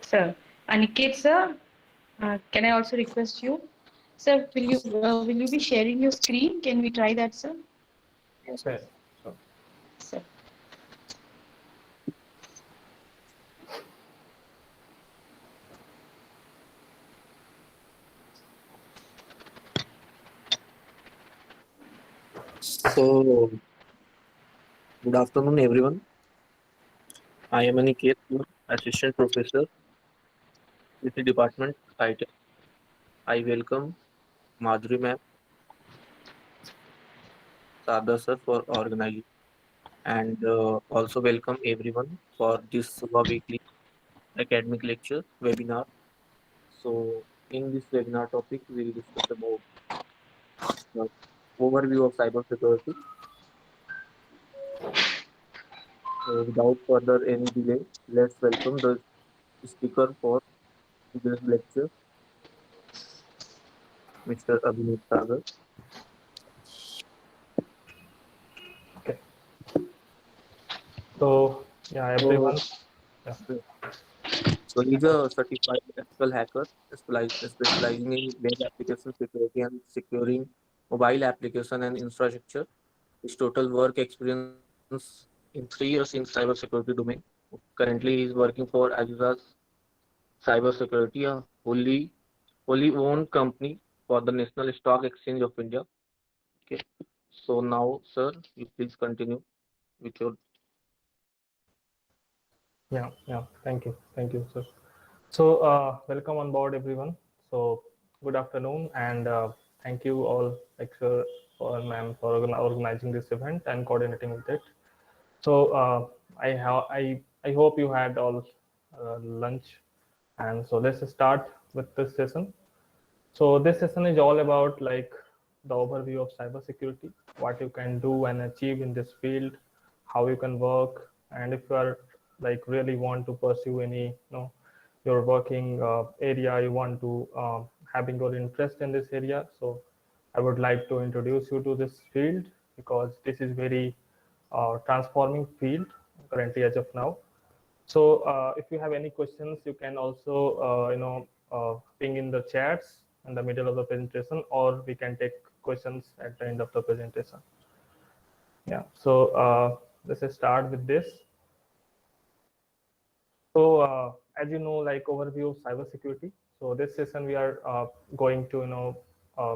Sir. Aniket, sir, can I also request you? Sir, will you be sharing your screen? Can we try that, sir? Yes, yes. So, Sir. so good afternoon, everyone. I am Aniket, Assistant Professor with the Department ITER. I welcome Madhuri ma'am, Sagar sir for organizing, and also welcome everyone for this SOA weekly academic lecture webinar. So, in this webinar topic, we will discuss about the overview of cybersecurity. So, without further any delay, let's welcome the speaker for today's lecture, Mr. Abhineet Sagar. Okay. So yeah, So, everyone. Yeah. so he's a certified ethical hacker specializing in web application security and securing mobile application and infrastructure. His total work experience in 3 years in cybersecurity domain. Currently, he is working for Aujas Cybersecurity, a wholly owned company for the National Stock Exchange of India. Okay. So now, sir, you please continue with your. Yeah. Thank you, sir. So welcome on board, everyone. So good afternoon, and thank you all, lecturer or ma'am, for organizing this event and coordinating with it. So I hope you had all lunch, and so let's start with this session. So this session is all about like the overview of cybersecurity, what you can do and achieve in this field, how you can work, and if you are like really want to pursue any your working area, you want to having your interest in this area. So I would like to introduce you to this field because this is very transforming field currently as of now. So if you have any questions, you can also ping in the chats in the middle of the presentation, or we can take questions at the end of the presentation. Yeah. So let's start with this. So as you know, like overview of cybersecurity. So this session we are going to uh,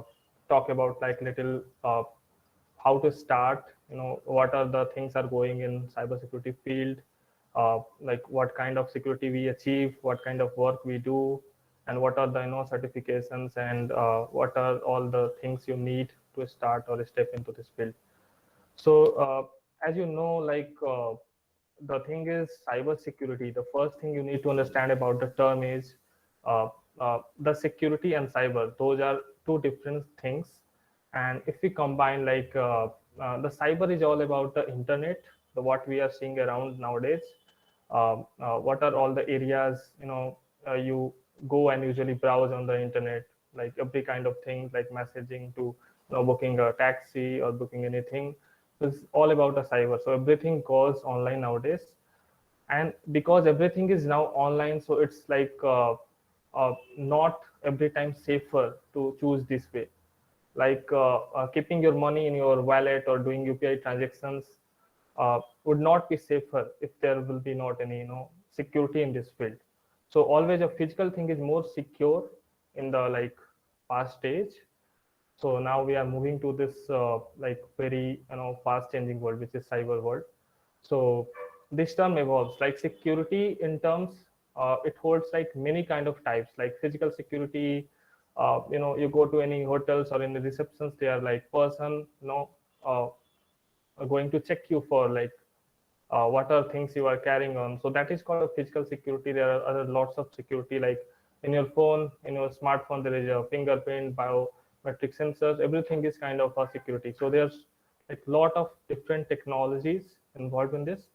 talk about like little how to start. What are the things are going in cybersecurity field, like what kind of security we achieve, what kind of work we do, and what are the certifications, and what are all the things you need to start or step into this field. So as you know, like the thing is cyber security. The first thing you need to understand about the term is uh, the security and cyber. Those are two different things. And if we combine, like the cyber is all about the internet, the what we are seeing around nowadays. What are all the areas you go and usually browse on the internet, like every kind of thing, like messaging to booking a taxi or booking anything. It's all about the cyber. So everything goes online nowadays, and because everything is now online, so it's like not every time safer to choose this way. Like keeping your money in your wallet or doing UPI transactions would not be safer if there will be not any security in this field. So always a physical thing is more secure in the like past stage. So now we are moving to this like very fast changing world, which is cyber world. So this term evolves like security in terms, it holds like many kind of types, like physical security. You go to any hotels or in the receptions, they are like person uh, are going to check you for like what are things you are carrying on. So that is called a physical security. There are other lots of security, like in your phone, in your smartphone, there is a fingerprint, biometric sensors. Everything is kind of a security. So there's like lot of different technologies involved in this.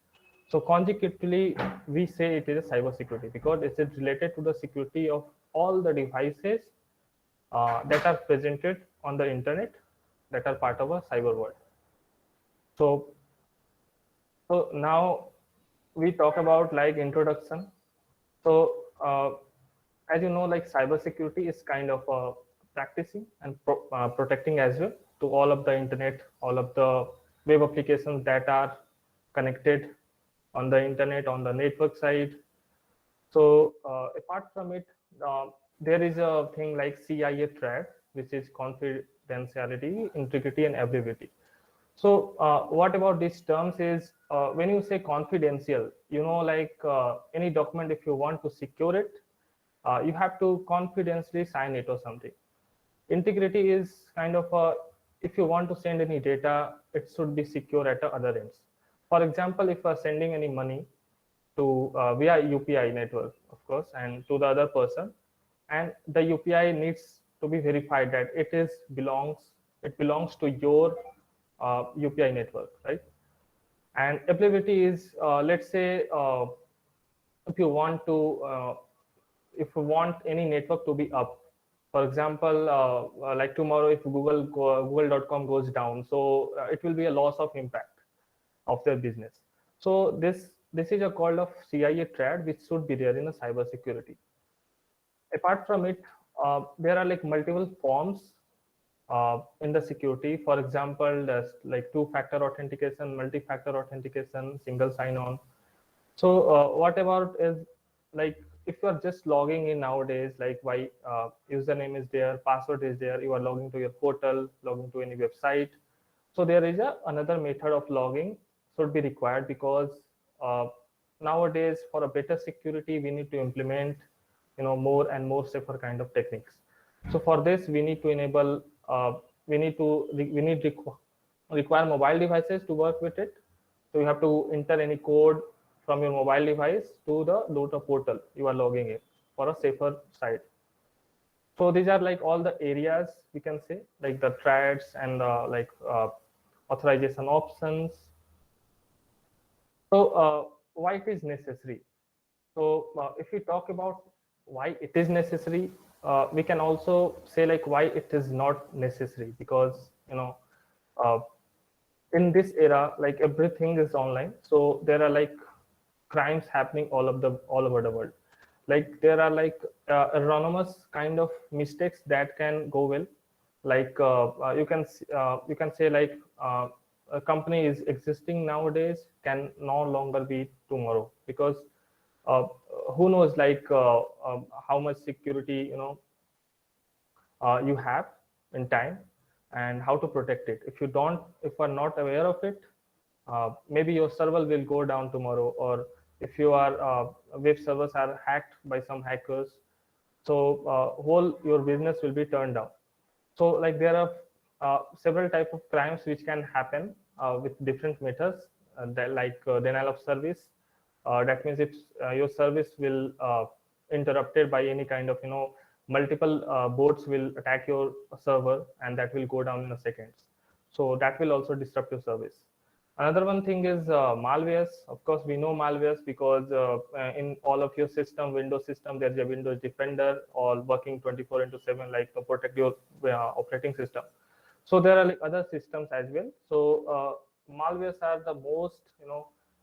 So consecutively, we say it is a cyber security because it is related to the security of all the devices that are presented on the internet, that are part of a cyber world. So so now we talk about like introduction. So as you know, like cybersecurity is kind of practicing and protecting as well to all of the internet, all of the web applications that are connected on the internet, on the network side. So apart from it, there is a thing like CIA threat, which is confidentiality, integrity, and availability. So what about these terms is when you say confidential, you know, like any document, if you want to secure it, you have to confidentially sign it or something. Integrity is kind of if you want to send any data, it should be secure at the other ends. For example, if you are sending any money to via UPI network, of course, and to the other person, and the UPI needs to be verified that it belongs to your UPI network, right? And availability is, let's say, if you want to, if you want any network to be up, for example, like tomorrow, if Google.com goes down, so it will be a loss of impact of their business. So this is a call of CIA threat, which should be there in the cybersecurity. Apart from it, there are like multiple forms in the security. For example, there's like two-factor authentication, multi-factor authentication, single sign-on. So what about is like if you are just logging in nowadays, like why username is there, password is there, you are logging to your portal, logging to any website. So there is another method of logging should be required because uh, nowadays for a better security we need to implement more and more safer kind of techniques. So for this we need to enable require mobile devices to work with it. So you have to enter any code from your mobile device to the Dota portal you are logging in for a safer side. So these are like all the areas we can say, like the threads and authorization options. So why it is necessary? So if we talk about why it is necessary, we can also say like why it is not necessary, because uh, in this era, like everything is online, so there are like crimes happening all over the world. Like there are like anonymous kind of mistakes that can go well, like you can say like a company is existing nowadays can no longer be tomorrow, because uh, who knows like how much security you have in time, and how to protect it. If you are not aware of it, maybe your server will go down tomorrow, or if your web servers are hacked by some hackers, so whole your business will be turned down. So like there are several type of crimes which can happen with different methods, denial of service. That means if your service will interrupted by any kind of multiple bots will attack your server, and that will go down in a second. So that will also disrupt your service. Another one thing is malwares. Of course, we know malwares because in all of your system, Windows system, there's a Windows Defender all working 24 into 7, like to protect your operating system. So there are like other systems as well. So malwares are the most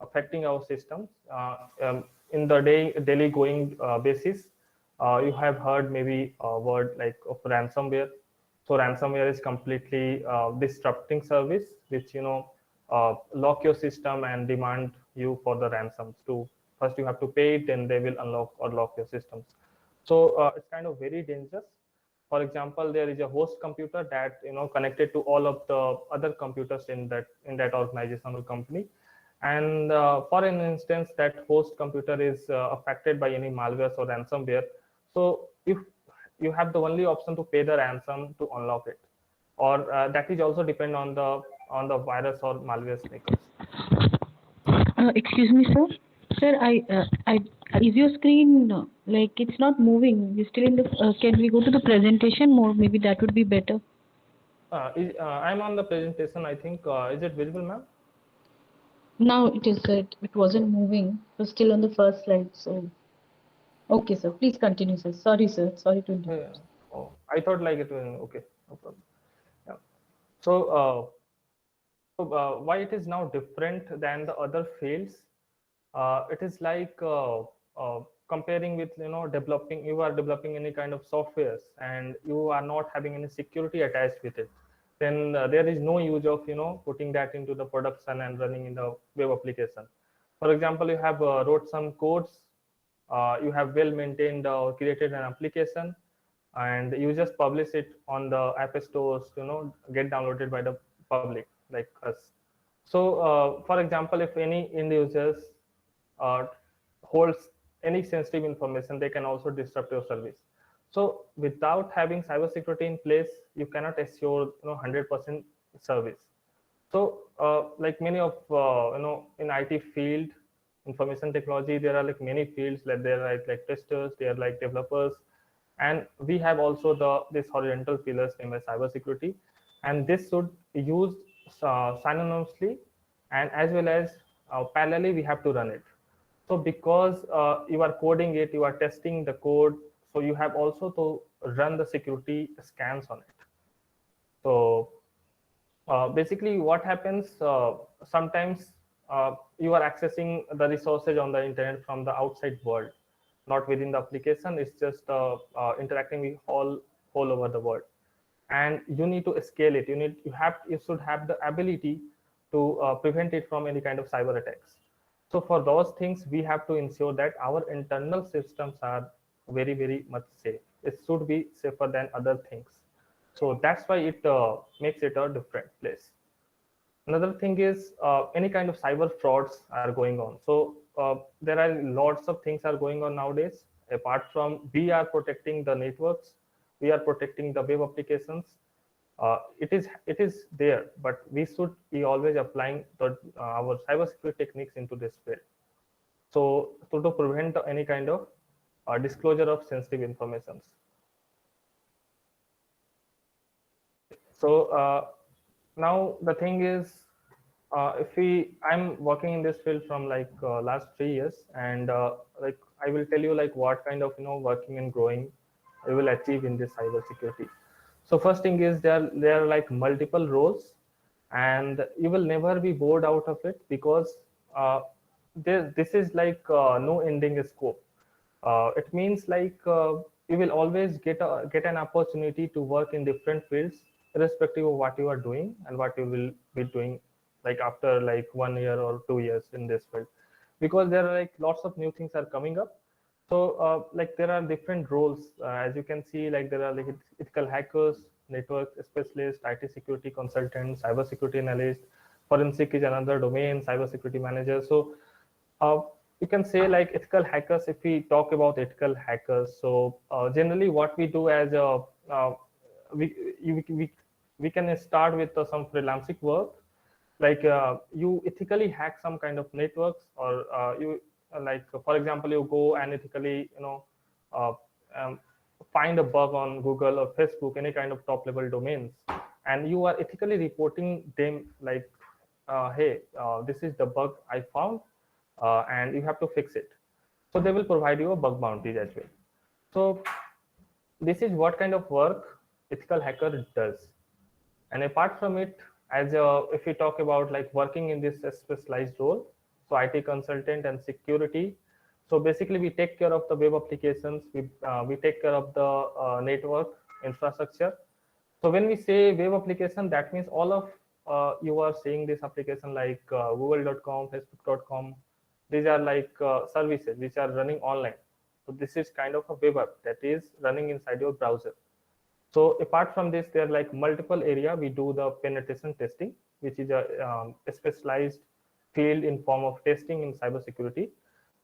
affecting our systems in the daily going basis. You have heard maybe a word like of ransomware. So ransomware is completely disrupting service, which lock your system and demand you for the ransoms. To first you have to pay it, then they will unlock or lock your systems. So it's kind of very dangerous. For example, there is a host computer that connected to all of the other computers in that organization or company, and for an instance that host computer is affected by any malware or ransomware. So if you have the only option to pay the ransom to unlock it, or that is also depend on the virus or malware makers. Excuse me, sir. Sir, is your screen like it's not moving? You're still in the. Can we go to the presentation mode? Maybe that would be better. I'm on the presentation, I think. Is it visible, ma'am? Now it is. It wasn't moving. It was still on the first slide. So, okay, sir. Please continue, sir. Sorry, sir. Sorry to interrupt. Oh, I thought like it was okay. No problem. Yeah. So why it is now different than the other fields? It is like comparing with developing, you are developing any kind of softwares and you are not having any security attached with it, then there is no use of putting that into the production and running in the web application. For example, you have wrote some codes, you have well maintained or created an application, and you just publish it on the app stores, get downloaded by the public like us. So for example, if any end users uh, holds any sensitive information, they can also disrupt your service. So without having cybersecurity in place, you cannot assure 100% service. So like many of in IT field, information technology, there are like many fields, like there are like testers, they are like developers, and we have also this horizontal pillars named as cybersecurity, and this should use synonymously, and as well as parallelly we have to run it. So because you are coding it, you are testing the code, so you have also to run the security scans on it. So basically what happens, sometimes you are accessing the resources on the internet from the outside world, not within the application. It's just interacting with all over the world, and you need to scale it. You should have the ability to prevent it from any kind of cyber attacks. So for those things, we have to ensure that our internal systems are very much safe. It should be safer than other things. So that's why it makes it a different place. Another thing is any kind of cyber frauds are going on. So there are lots of things are going on nowadays. Apart from we are protecting the networks, we are protecting the web applications. It is there, but we should be always applying our cybersecurity techniques into this field. So to prevent any kind of disclosure of sensitive informations. So now the thing is, if I'm working in this field from like last 3 years, and like I will tell you like what kind of working and growing I will achieve in this cybersecurity. So first thing is there are like multiple roles, and you will never be bored out of it, because this is like no ending scope. It means like you will always get an opportunity to work in different fields, irrespective of what you are doing and what you will be doing like after like 1 year or 2 years in this field, because there are like lots of new things are coming up. So like there are different roles, as you can see, like there are like ethical hackers, network specialist, IT security consultant, cyber security analyst, forensic is another domain, cyber security manager. So uh, you can say like ethical hackers. If we talk about ethical hackers, so generally what we do as a we, we we can start with some freelancing work, like you ethically hack some kind of networks, or you like for example you go and ethically uh, um, find a bug on Google or Facebook, any kind of top level domains, and you are ethically reporting them like hey, this is the bug I found, and you have to fix it. So they will provide you a bug bounties as well. So this is what kind of work ethical hacker does. And apart from it, as if we talk about like working in this specialized role, so IT consultant and security. So basically, we take care of the web applications. We take care of the network infrastructure. So when we say web application, that means all of you are seeing this application like google.com, facebook.com. These are like services which are running online. So this is kind of a web app that is running inside your browser. So apart from this, there are like multiple area. We do the penetration testing, which is a specialized field in form of testing in cybersecurity.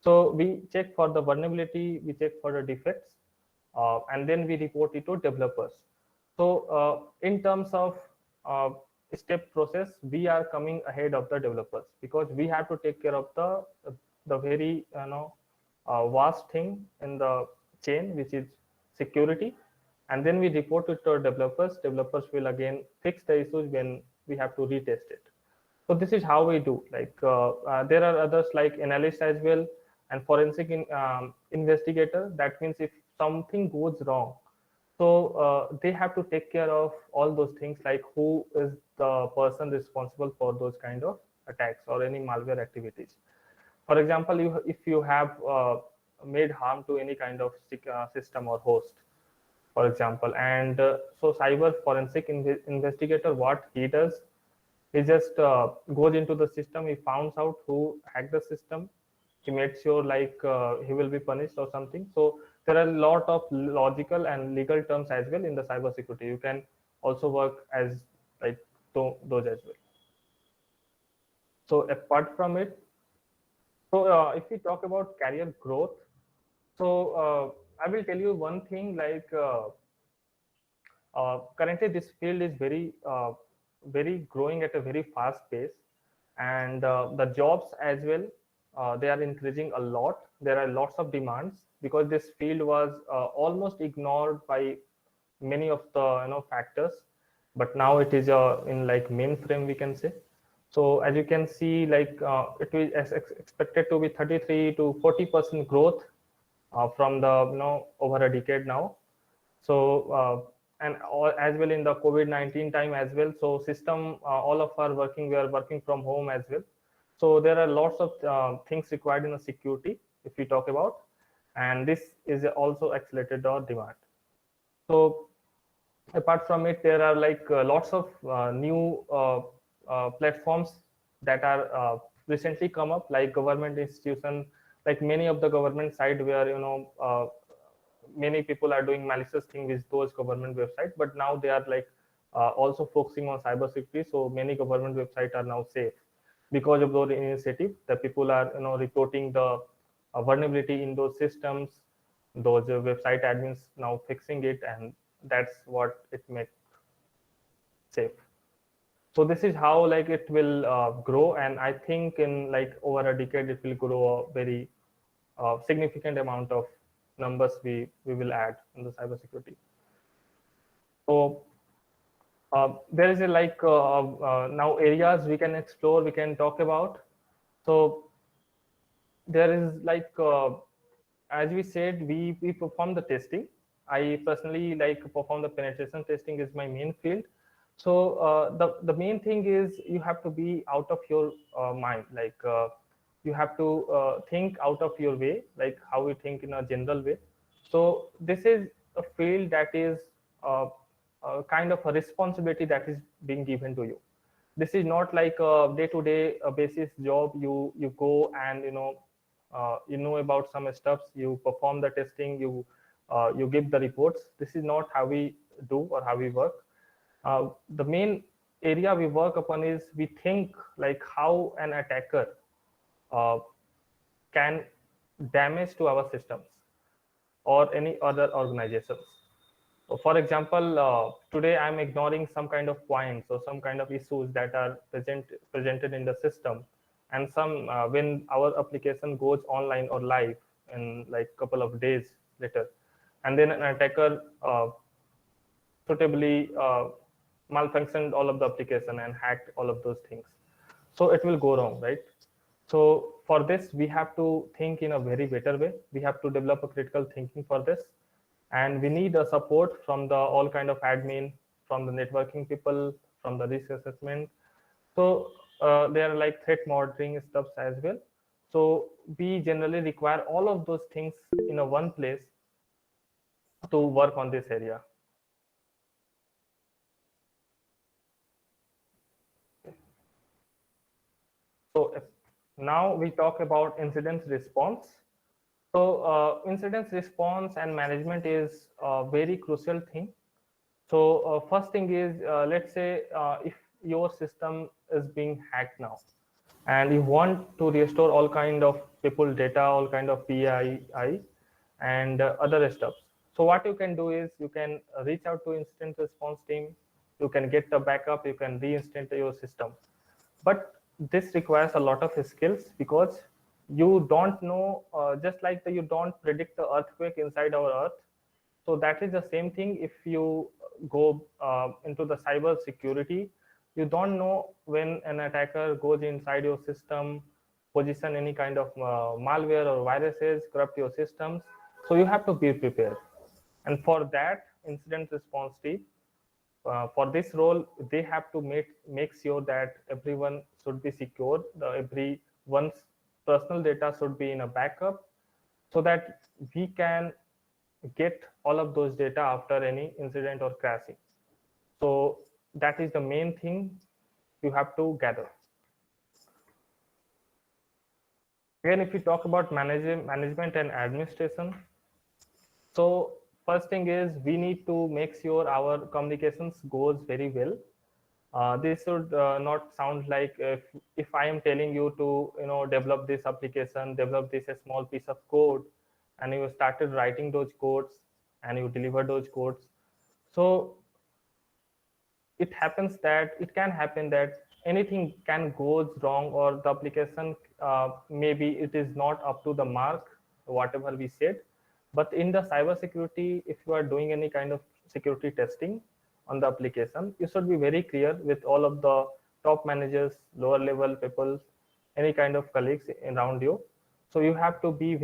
So we check for the vulnerability, we check for the defects, and then we report it to developers. So in terms of uh, step process, we are coming ahead of the developers, because we have to take care of the very vast thing in the chain, which is security, and then we report it to our developers. Developers will again fix the issues when we have to retest it. So this is how we do. Like there are others like analysts as well, and forensic investigator. That means if something goes wrong, so they have to take care of all those things, like who is the person responsible for those kind of attacks or any malware activities. For example, if you have made harm to any kind of system or host, for example. And so cyber forensic investigator, what he does, he just goes into the system, he finds out who hacked the system, he makes sure like he will be punished or something. So there are a lot of logical and legal terms as well in the cyber security. You can also work as like those as well. So apart from it, so if we talk about career growth, so I will tell you one thing, like currently this field is very growing at a very fast pace, and the jobs as well, they are increasing a lot. There are lots of demands because this field was almost ignored by many of the factors, but now it is in like mainframe, we can say. So as you can see, like it is expected to be 33 to 40% growth from the over a decade now. So and as well in the COVID-19 time as well. So system, all of our working, we are working from home as well. So there are lots of things required in the security if we talk about, and this is also accelerated our demand. So apart from it, there are like lots of new platforms that are recently come up, like government institution, like many of the government side where many people are doing malicious thing with those government websites, but now they are like also focusing on cybersecurity. So many government websites are now safe because of those initiative. The people are reporting the vulnerability in those systems. Those website admins now fixing it, and that's what it makes safe. So this is how like it will grow, and I think in like over a decade it will grow a very significant amount of numbers we will add in the cybersecurity. So there is a like now areas we can explore, we can talk about. So there is like as we said, we perform the testing. I personally like perform the penetration testing is my main field. So the main thing is you have to be out of your mind, like you have to think out of your way, like how we think in a general way. So this is a field that is kind of a responsibility that is being given to you. This is not like a day-to-day basis job. You go and you know about some stuff, you perform the testing, you give the reports. This is not how we do or how we work. The main area we work upon is we think like how an attacker can damage to our systems or any other organizations. So for example, today I'm ignoring some kind of points or some kind of issues that are presented in the system, and some when our application goes online or live in like couple of days later, and then an attacker suitably malfunctioned all of the application and hacked all of those things. So it will go wrong, right? So for this, we have to think in a very better way. We have to develop a critical thinking for this, and we need a support from the all kind of admin, from the networking people, from the risk assessment. So there are like threat monitoring stuffs as well. So we generally require all of those things in a one place to work on this area. So now we talk about incident response. So incident response and management is a very crucial thing. So first thing is, let's say if your system is being hacked now, and you want to restore all kind of people data, all kind of PII and other stuff. So what you can do is you can reach out to incident response team, you can get the backup, you can reinstate your system. But this requires a lot of skills, because you don't know, just like you don't predict the earthquake inside our earth. So that is the same thing if you go into the cyber security. You don't know when an attacker goes inside your system, position any kind of malware or viruses, corrupt your systems. So you have to be prepared. And for that, incident response team, for this role, they have to make sure that everyone should be secure. Everyone's personal data should be in a backup. so that we can get all of those data after any incident or crashing. So that is the main thing you have to gather. Again, if we talk about management and administration, so first thing is we need to make sure our communications goes very well. This should not sound like if I am telling you to develop this application, develop this a small piece of code, and you started writing those codes and you deliver those codes. So it happens that it can happen that anything can goes wrong, or the application maybe it is not up to the mark whatever we said. But in the cyber security, if you are doing any kind of security testing on the application, you should be very clear with all of the top managers, lower level people, any kind of colleagues around you. So you have to be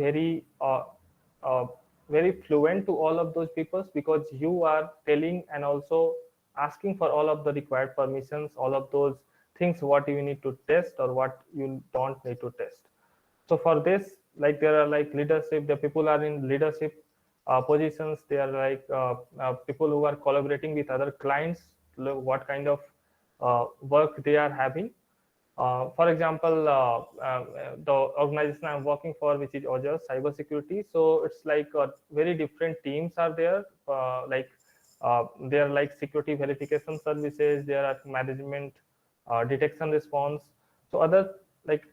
uh, very fluent to all of those people, because you are telling and also asking for all of the required permissions, all of those things what you need to test or what you don't need to test. So for this, like there are like leadership, the people are in leadership positions, they are like people who are collaborating with other clients, what kind of work they are having. For example, the organization I'm working for, which is Aujas Cybersecurity, so it's like very different teams are there. They are like security verification services, there are management, detection response. So other like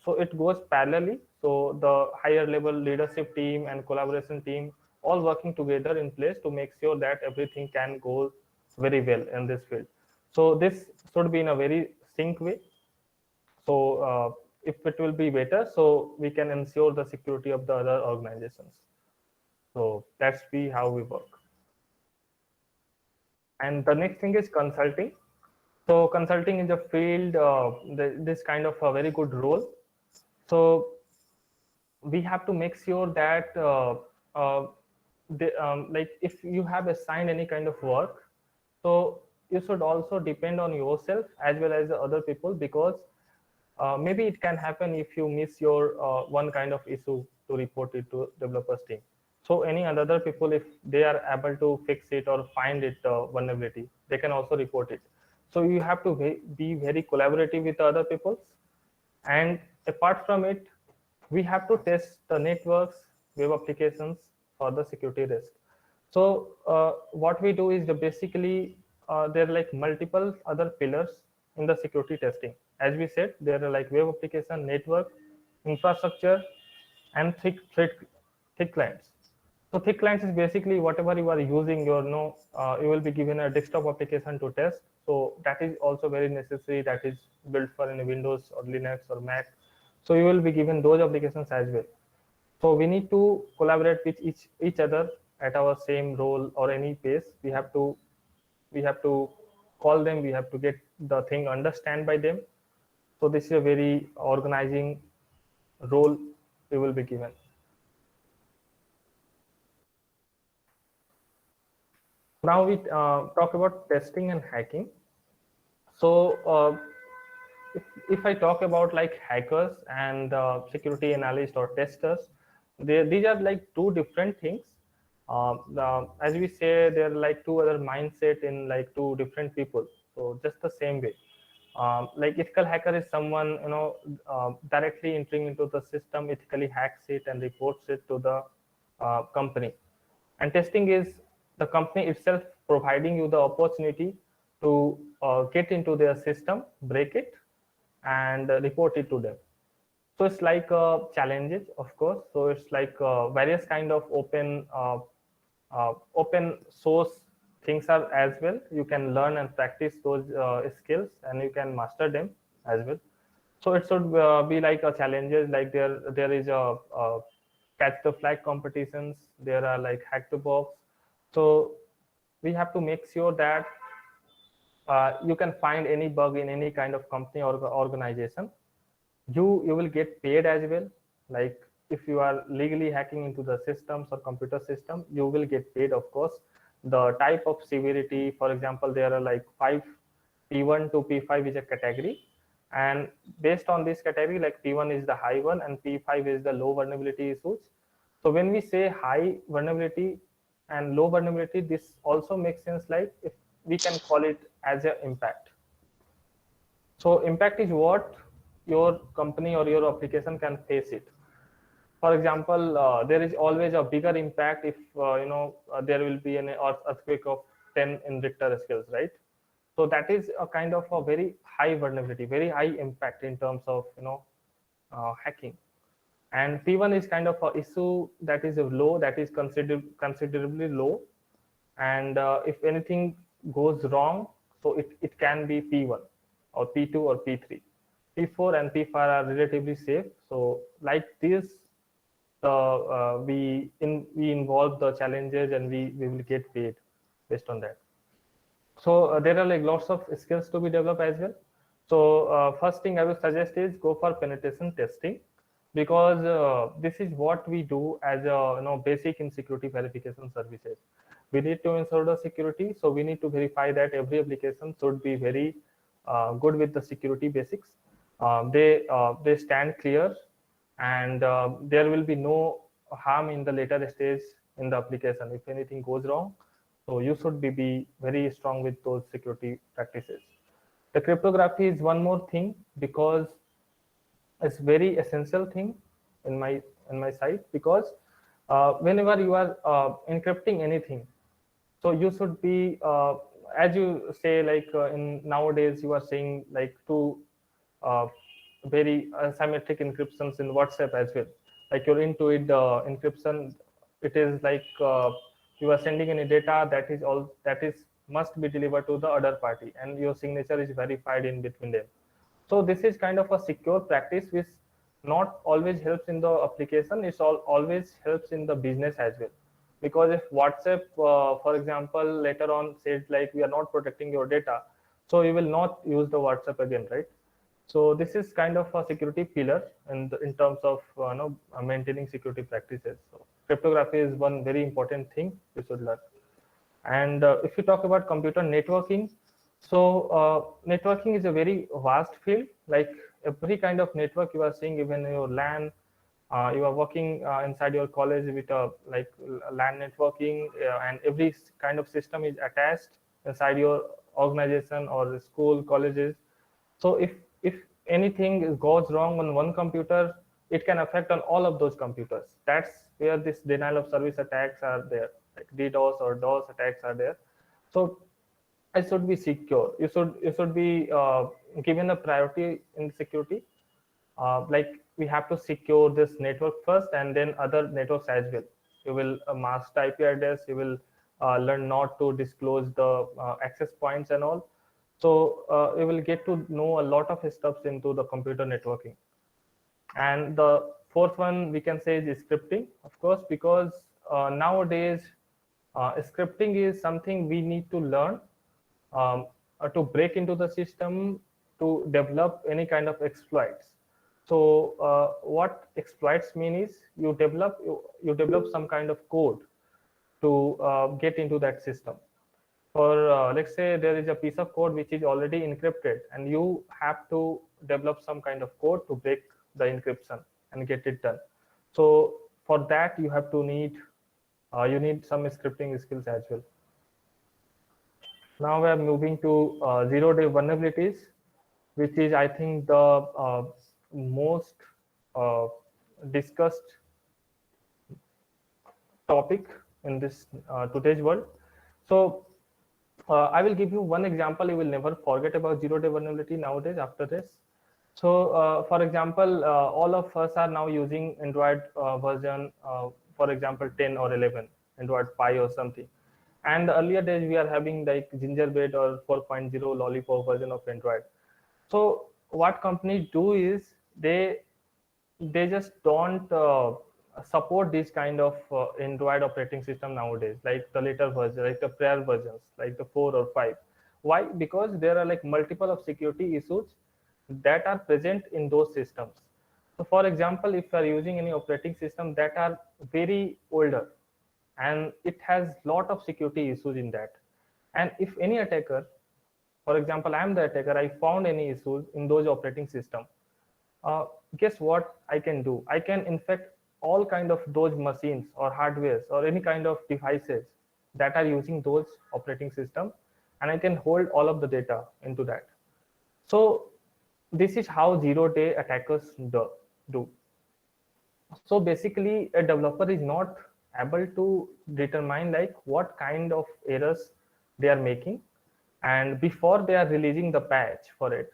so it goes parallelly. So the higher level leadership team and collaboration team all working together in place to make sure that everything can go very well in this field. So this should be in a very sync way. So if it will be better, so we can ensure the security of the other organizations. So that's be how we work. And the next thing is consulting. So consulting is a field, this kind of a very good role. So we have to make sure that like if you have assigned any kind of work, so you should also depend on yourself as well as the other people, because maybe it can happen if you miss your one kind of issue to report it to developers team. So any other people, if they are able to fix it or find it vulnerability, they can also report it. So you have to be very collaborative with other people. And apart from it, we have to test the networks, web applications for the security risk. So what we do is basically there are like multiple other pillars in the security testing. As we said, there are like web application, network, infrastructure, and thick clients. So thick clients is basically whatever you are using, you will be given a desktop application to test. So that is also very necessary. That is built for in Windows or Linux or Mac. So you will be given those applications as well. So we need to collaborate with each other at our same role or any pace. We have to call them. We have to get the thing understand by them. So this is a very organizing role we will be given. Now we talk about testing and hacking. So if I talk about like hackers and security analysts or testers, these are like two different things. As we say, they're like two other mindset in like two different people. So just the same way. Like ethical hacker is someone directly entering into the system, ethically hacks it and reports it to the company. And testing is the company itself providing you the opportunity to get into their system, break it, and report it to them. So it's like challenges, of course. So it's like various kind of open source things are as well. You can learn and practice those skills, and you can master them as well. So it should be like a challenges, like there is a catch the flag competitions, there are like hack the box. So we have to make sure that you can find any bug in any kind of company or organization. You will get paid as well. Like if you are legally hacking into the systems or computer system, you will get paid, of course. The type of severity, for example, there are like 5 P1 to P5 is a category, and based on this category, like P1 is the high one and P5 is the low vulnerability issues. So when we say high vulnerability and low vulnerability, this also makes sense, like if we can call it as an impact. So impact is what your company or your application can face it. For example, there is always a bigger impact if there will be an earthquake of 10 in Richter scales, right? So that is a kind of a very high vulnerability, very high impact in terms of hacking. And P1 is kind of a issue that is low, that is considerably low, and if anything goes wrong, so it can be P1 or P2 or P3. P4 and P5 are relatively safe. So like this, we involve the challenges, and we will get paid based on that. So there are like lots of skills to be developed as well. So first thing I would suggest is go for penetration testing, because this is what we do as a basic in security verification services. We need to ensure the security, so we need to verify that every application should be very good with the security basics. They stand clear, and there will be no harm in the later stage in the application if anything goes wrong. So you should be very strong with those security practices. The cryptography is one more thing, because it's very essential thing in my side, because whenever you are encrypting anything, so you should be as you say, like in nowadays you are saying like two uh, very asymmetric encryptions in WhatsApp as well. Like your Intuit encryption, it is like you are sending any data that is must be delivered to the other party, and your signature is verified in between them. So this is kind of a secure practice which not always helps in the application. It's always helps in the business as well, because if WhatsApp, for example, later on said like we are not protecting your data, so you will not use the WhatsApp again, right? So this is kind of a security pillar in terms of maintaining security practices. So cryptography is one very important thing you should learn. And if you talk about computer networking, so networking is a very vast field. Like every kind of network you are seeing, even your LAN, you are working inside your college with like LAN networking, and every kind of system is attached inside your organization or school, colleges. So if anything goes wrong on one computer, it can affect on all of those computers. That's where this denial of service attacks are there, like DDoS or DOS attacks are there. So it should be secure. You should be given a priority in security. Like we have to secure this network first, and then other networks as well. You will mask the IP address. You will learn not to disclose the access points and all. So you will get to know a lot of steps into the computer networking. And the fourth one we can say is scripting, of course, because nowadays scripting is something we need to learn to break into the system, to develop any kind of exploits. So what exploits mean is you develop some kind of code to get into that system. For let's say there is a piece of code which is already encrypted, and you have to develop some kind of code to break the encryption and get it done. So for that you have to need you need some scripting skills as well. Now we are moving to zero-day vulnerabilities, which is I think the most uh, discussed topic in this today's world. So I will give you one example you will never forget about zero-day vulnerability nowadays after this. So for example, all of us are now using Android version, for example, 10 or 11, Android Pie or something. And the earlier days we are having like Gingerbread or 4.0 Lollipop version of Android. So what companies do is they just don't support this kind of Android operating system nowadays, like the later version, like the prior versions, like the 4 or 5. Why? Because there are like multiple of security issues that are present in those systems. So for example, if you are using any operating system that are very older, and it has lot of security issues in that, and if any attacker, for example, I am the attacker, I found any issues in those operating system, uh, guess what I can do? I can infect all kind of those machines or hardwares or any kind of devices that are using those operating system, and I can hold all of the data into that. So this is how zero-day attackers do. So basically, a developer is not able to determine like what kind of errors they are making, and before they are releasing the patch for it,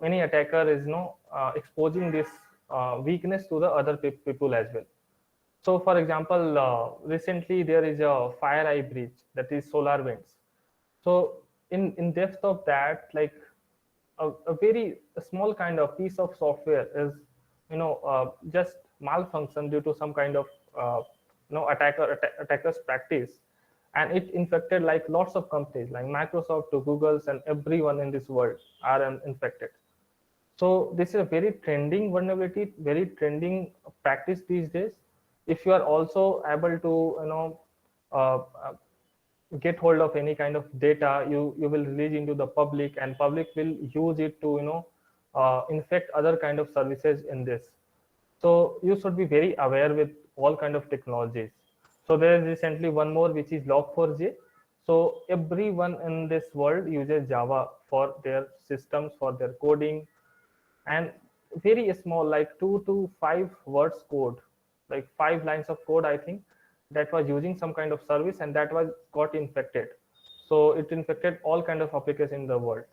any attacker is exposing this weakness to the other people as well. So for example, recently there is a FireEye breach, that is SolarWinds. So in depth of that, like a very small kind of piece of software is just malfunction due to some kind of attacker's practice, and it infected like lots of companies like Microsoft to Google's, and everyone in this world are infected. So this is a very trending vulnerability, very trending practice these days. If you are also able to uh, uh, get hold of any kind of data, you will release into the public, and public will use it to infect other kind of services in this. So you should be very aware with all kind of technologies. So there is recently one more, which is log4j. So everyone in this world uses Java for their systems, for their coding, and very small, like 2 to 5 words code, like 5 lines of code, I think, that was using some kind of service, and that was got infected. So it infected all kind of applications in the world.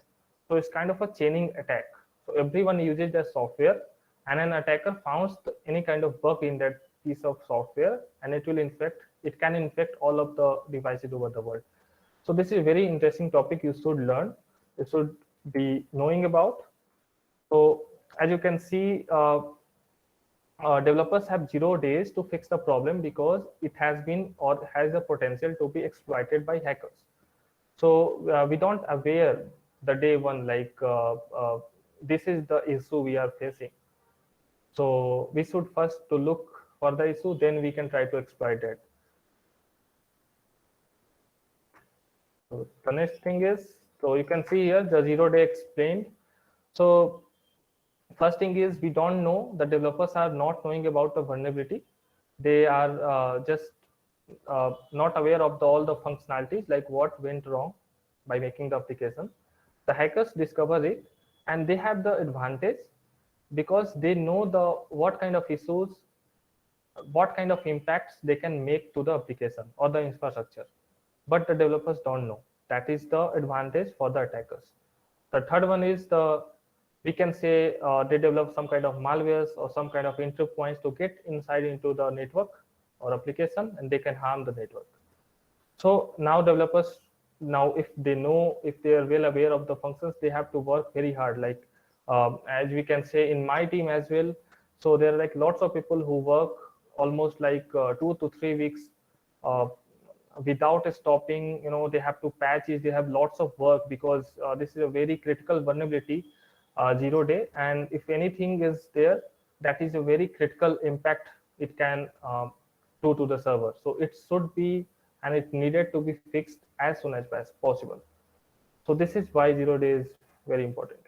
So it's kind of a chaining attack. So everyone uses the software, and an attacker finds any kind of bug in that piece of software, and it can infect all of the devices over the world. So this is a very interesting topic you should learn, you should be knowing about. So as you can see, developers have 0 days to fix the problem because it has been or has the potential to be exploited by hackers. So we don't aware the day one, like this is the issue we are facing. So we should first to look for the issue, then we can try to exploit it. So the next thing is, so you can see here the 0 day explained. So first thing is, we don't know, the developers are not knowing about the vulnerability. They are just not aware of all the functionalities, like what went wrong by making the application. The hackers discover it, and they have the advantage because they know the what kind of issues, what kind of impacts they can make to the application or the infrastructure, but the developers don't know. That is the advantage for the attackers. The third one is we can say they develop some kind of malwares or some kind of entry points to get inside into the network or application, and they can harm the network. So now developers, now if they know, if they are well aware of the functions, they have to work very hard. Like as we can say in my team as well. So there are like lots of people who work almost like 2 to 3 weeks uh, without stopping. They have to patch it, they have lots of work because this is a very critical vulnerability, 0 day, and if anything is there, that is a very critical impact it can do to the server. So it should be, and it needed to be fixed as soon as possible. So this is why 0 day is very important.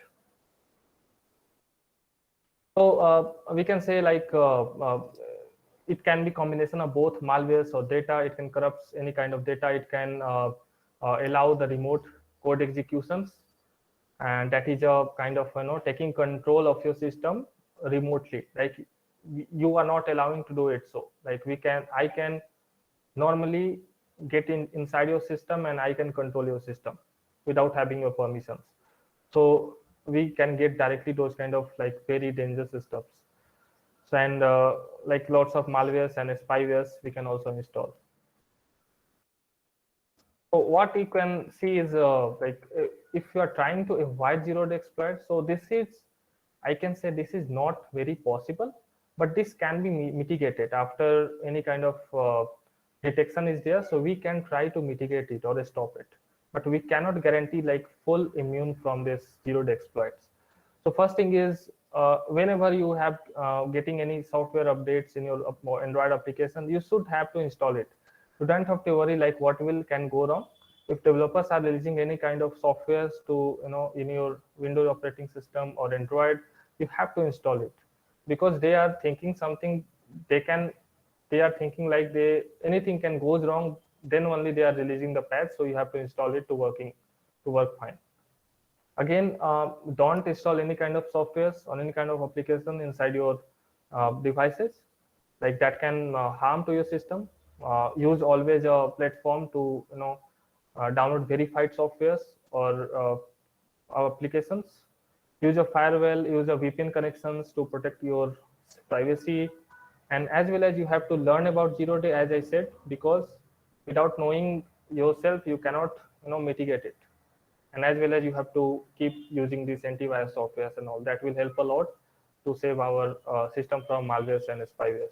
So we can say like it can be combination of both malwares or data. It can corrupt any kind of data. It can allow the remote code executions, and that is a kind of taking control of your system remotely. Like you are not allowing to do it. So like I can normally get inside your system, and I can control your system without having your permissions. So we can get directly those kind of like very dangerous stuffs. So, and like lots of malwares and spywares we can also install. So what you can see is like if you are trying to avoid 0 day exploit, so this is, I can say this is not very possible, but this can be mitigated after any kind of detection is there. So we can try to mitigate it or stop it, but we cannot guarantee like full immune from this 0 day exploits. So first thing is whenever you have getting any software updates in your Android application, you should have to install it. You don't have to worry like what can go wrong. If developers are releasing any kind of softwares to in your Windows operating system or Android, you have to install it because they are thinking something they are thinking like anything can goes wrong, then only they are releasing the patch, so you have to install it to work fine. Again, don't install any kind of softwares or any kind of application inside your devices, like that can harm to your system. Use always a platform to download verified softwares or applications. Use a firewall, use a VPN connections to protect your privacy, and as well as you have to learn about zero day, as I said, because without knowing yourself, you cannot mitigate it. And as well as you have to keep using these antivirus softwares and all that will help a lot to save our system from malwares and spywares.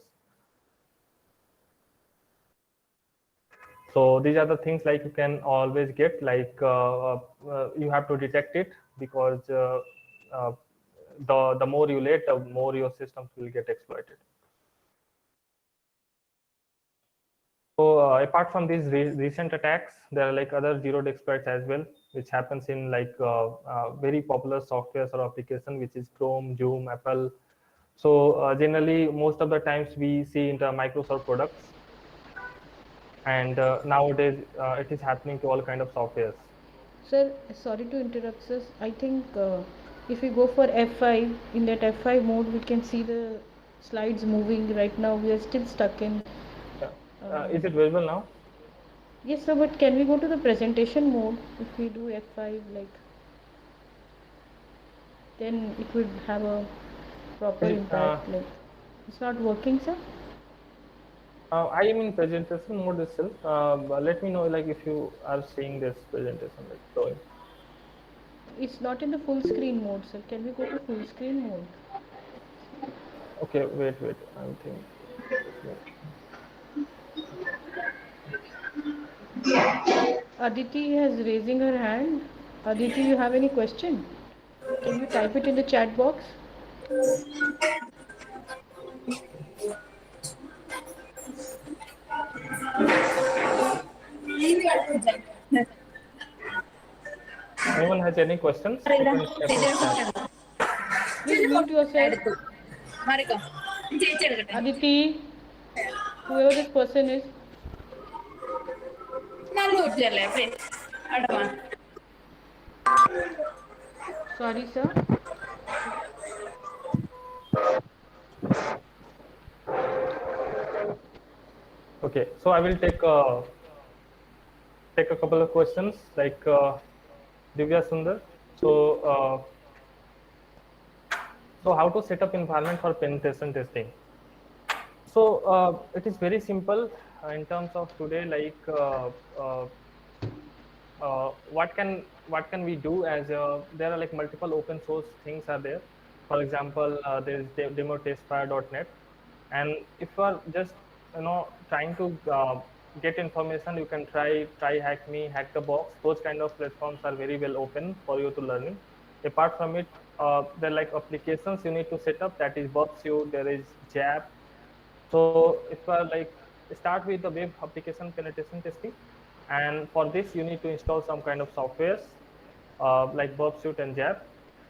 So these are the things like you can always get, like you have to detect it, because uh, the more you let, the more your systems will get exploited. So apart from these recent attacks, there are like other zero day exploits as well, which happens in like very popular softwares or application, which is Chrome, Zoom, Apple. So generally, most of the times we see into Microsoft products, and nowadays it is happening to all kind of softwares. Sir, sorry to interrupt, sir. I think if we go for F5, in that F5 mode, we can see the slides moving. Right now, we are still stuck in. Is it visible now? Yes, sir, but can we go to the presentation mode if we do F5, like, then it would have a proper impact. Like, it's not working, sir? I am in presentation mode itself. But let me know like if you are seeing this presentation like showing. It's not in the full screen mode, sir. Can we go to full screen mode? Okay, wait. I'm thinking. Aditi has raising her hand. Aditi, you have any question? Can you type it in the chat box? Anyone has any questions? You can type in chat. Please mute yourself. Aditi, whoever this person is. Sorry, sir. Okay, so I will take a couple of questions like Divya Sundar. So how to set up environment for penetration testing? So it is very simple in terms of today, like what can we do, as there are like multiple open source things are there. For example, there is demotestfire.net, and if you are just trying to get information, you can try hack me, hack the box. Those kind of platforms are very well open for you to learning. Apart from it, there are like applications you need to set up, that is Bobsuit, there is JAP. So if you are like start with the web application penetration testing, and for this you need to install some kind of softwares like Bobsuit and JAP,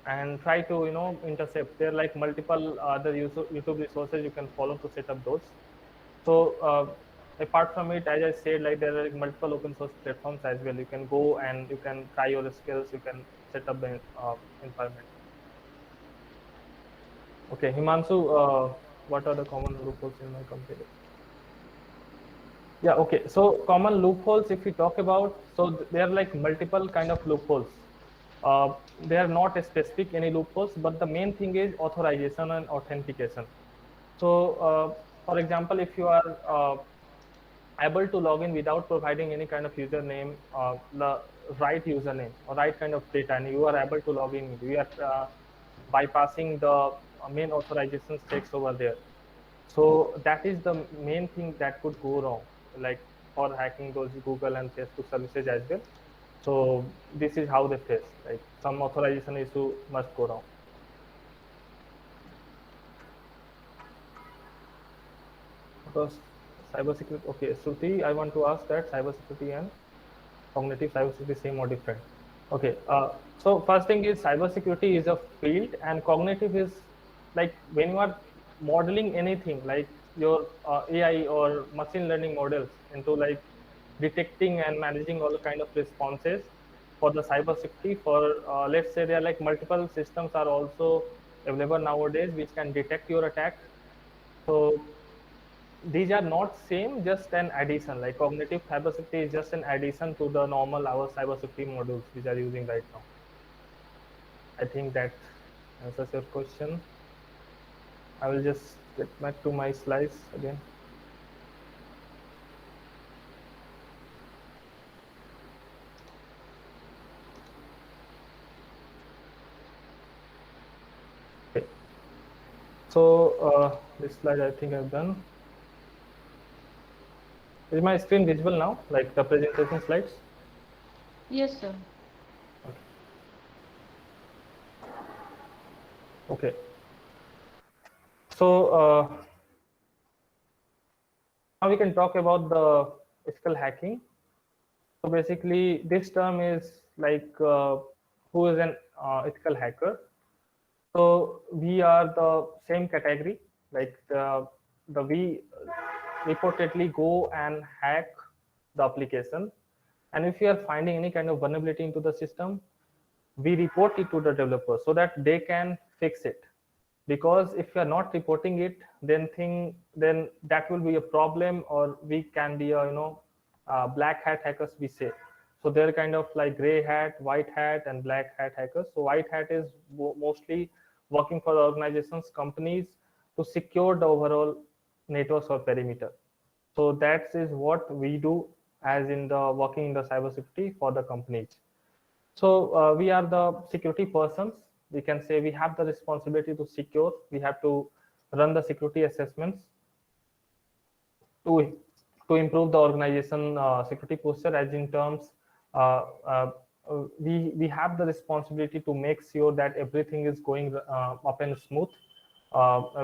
and try to intercept. There are like multiple other YouTube resources you can follow to set up those. So apart from it, as I said, like there are like multiple open source platforms as well. You can go and you can try your skills. You can set up the environment. Okay, Himanshu, what are the common loopholes in my company? Yeah, okay. So common loopholes, if we talk about, so there are like multiple kind of loopholes. They are not specific any loopholes, but the main thing is authorization and authentication. So for example, if you are able to log in without providing any kind of username, the right username or right kind of data, and you are able to log in, we are bypassing the main authorization checks over there. So that is the main thing that could go wrong, like for hacking those Google and Facebook services as well. So this is how they face, like some authorization issue must go wrong. Because cybersecurity, okay, Shruti, I want to ask that cybersecurity and cognitive cybersecurity same or different? Okay, so first thing is cybersecurity is a field, and cognitive is like when you are modeling anything, like your AI or machine learning models into like detecting and managing all kind of responses for the cybersecurity. For let's say there are like multiple systems are also available nowadays which can detect your attack. So these are not same, just an addition. Like cognitive cybersecurity is just an addition to the normal our cybersecurity modules which are using right now. I think that answers your question. I will just get back to my slides again. Okay. So this slide I think I've done. Is my screen visible now, like the presentation slides? Yes, sir. Okay. Okay. So now we can talk about the ethical hacking. So basically, this term is like who is an ethical hacker. So we are the same category, like the we reportedly go and hack the application, and if we are finding any kind of vulnerability into the system, we report it to the developer so that they can fix it. Because if you are not reporting it, then that will be a problem, or we can be a black hat hackers we say. So they're kind of like gray hat, white hat, and black hat hackers. So white hat is mostly working for the organizations, companies, to secure the overall networks or perimeter. So that is what we do as in the working in the cybersecurity for the companies. So we are the security persons. We can say we have the responsibility to secure. We have to run the security assessments to improve the organization security posture, as in terms uh, uh, we have the responsibility to make sure that everything is going up and smooth.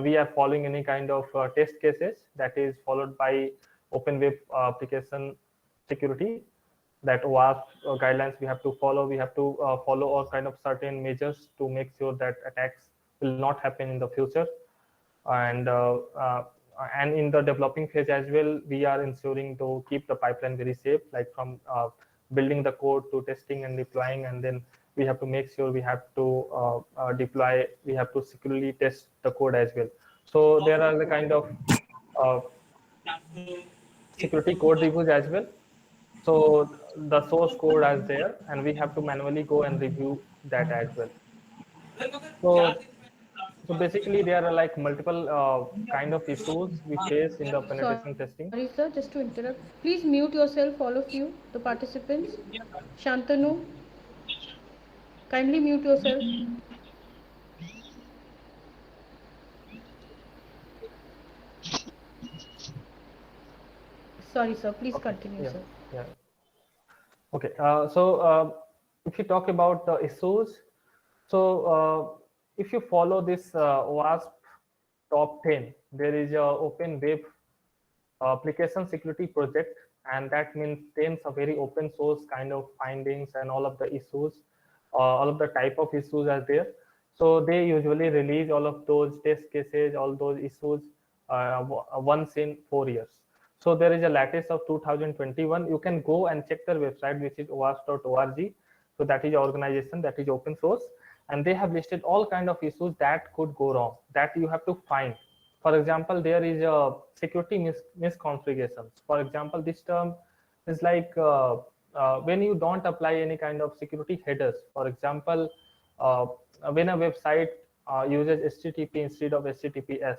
We are following any kind of test cases that is followed by open web application security, that OAuth guidelines we have to follow. We have to follow all kind of certain measures to make sure that attacks will not happen in the future. And and in the developing phase as well, we are ensuring to keep the pipeline very safe, like from building the code to testing and deploying. And then we have to make sure we have to deploy, we have to securely test the code as well. So there are the kind of uh, security code reviews as well. So the source code is there, and we have to manually go and review that as well. So basically there are like multiple kind of issues we face in the Sorry, penetration sir, testing. just to interrupt. Please mute yourself, all of you, the participants. Shantanu, kindly mute yourself. Sorry, sir. Please Okay. continue, Yeah. sir. Yeah. Okay. So if you talk about the issues, so if you follow this WASP top 10, there is a open web application security project, and that maintains a very open source kind of findings and all of the issues, all of the type of issues are there. So they usually release all of those test cases, all those issues once in 4 years. So there is a latest of 2021. You can go and check their website, which is oas.org. So that is organization that is open source, and they have listed all kind of issues that could go wrong, that you have to find. For example, there is a security misconfigurations. For example, this term is like when you don't apply any kind of security headers. For example, uh, when a website uses HTTP instead of HTTPS.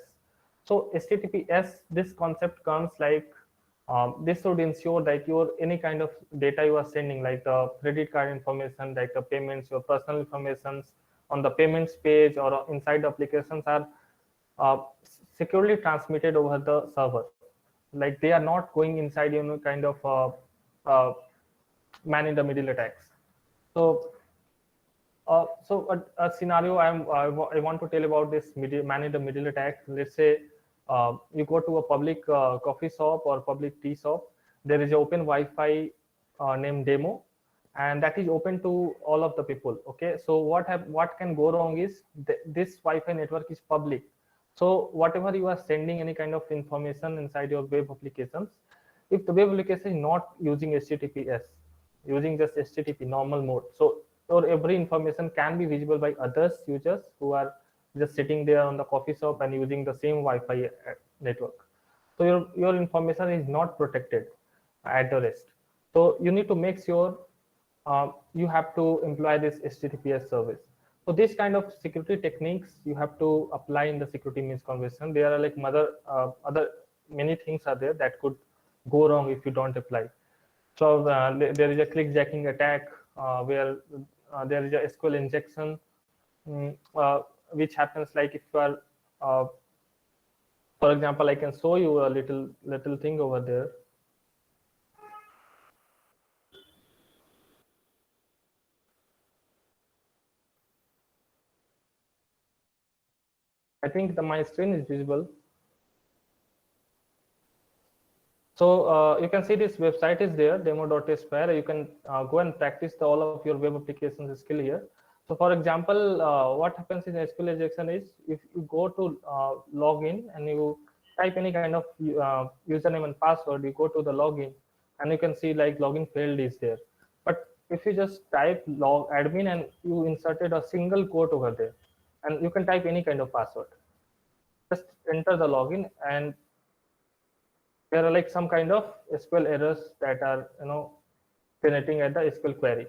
So HTTPS, this concept comes like this would ensure that your any kind of data you are sending, like the credit card information, like the payments, your personal informations on the payments page or inside the applications, are uh, securely transmitted over the server. Like they are not going inside, kind of uh, man in the middle attacks. So so a scenario I want to tell about this man in the middle attack. Let's say you go to a public coffee shop or public tea shop. There is an open Wi-Fi named demo, and that is open to all of the people. Okay, so what can go wrong is this Wi-Fi network is public. So whatever you are sending any kind of information inside your web applications, if the web application is not using HTTPS, using just HTTP normal mode, so your every information can be visible by others users who are just sitting there on the coffee shop and using the same Wi-Fi network. So your information is not protected at the rest. So you need to make sure you have to employ this HTTPS service. So this kind of security techniques you have to apply in the security means conversation. There are like other many things are there that could go wrong if you don't apply. So there is a clickjacking attack where there is a SQL injection, which happens like if you are, for example, I can show you a little thing over there. I think my screen is visible. So you can see this website is there, demo.sphere. You can go and practice all of your web applications skill here. So for example, what happens in SQL injection is if you go to login and you type any kind of username and password, you go to the login and you can see like login failed is there. But if you just type log admin and you inserted a single quote over there, and you can type any kind of password, just enter the login and there are like some kind of SQL errors that are generating at the SQL query.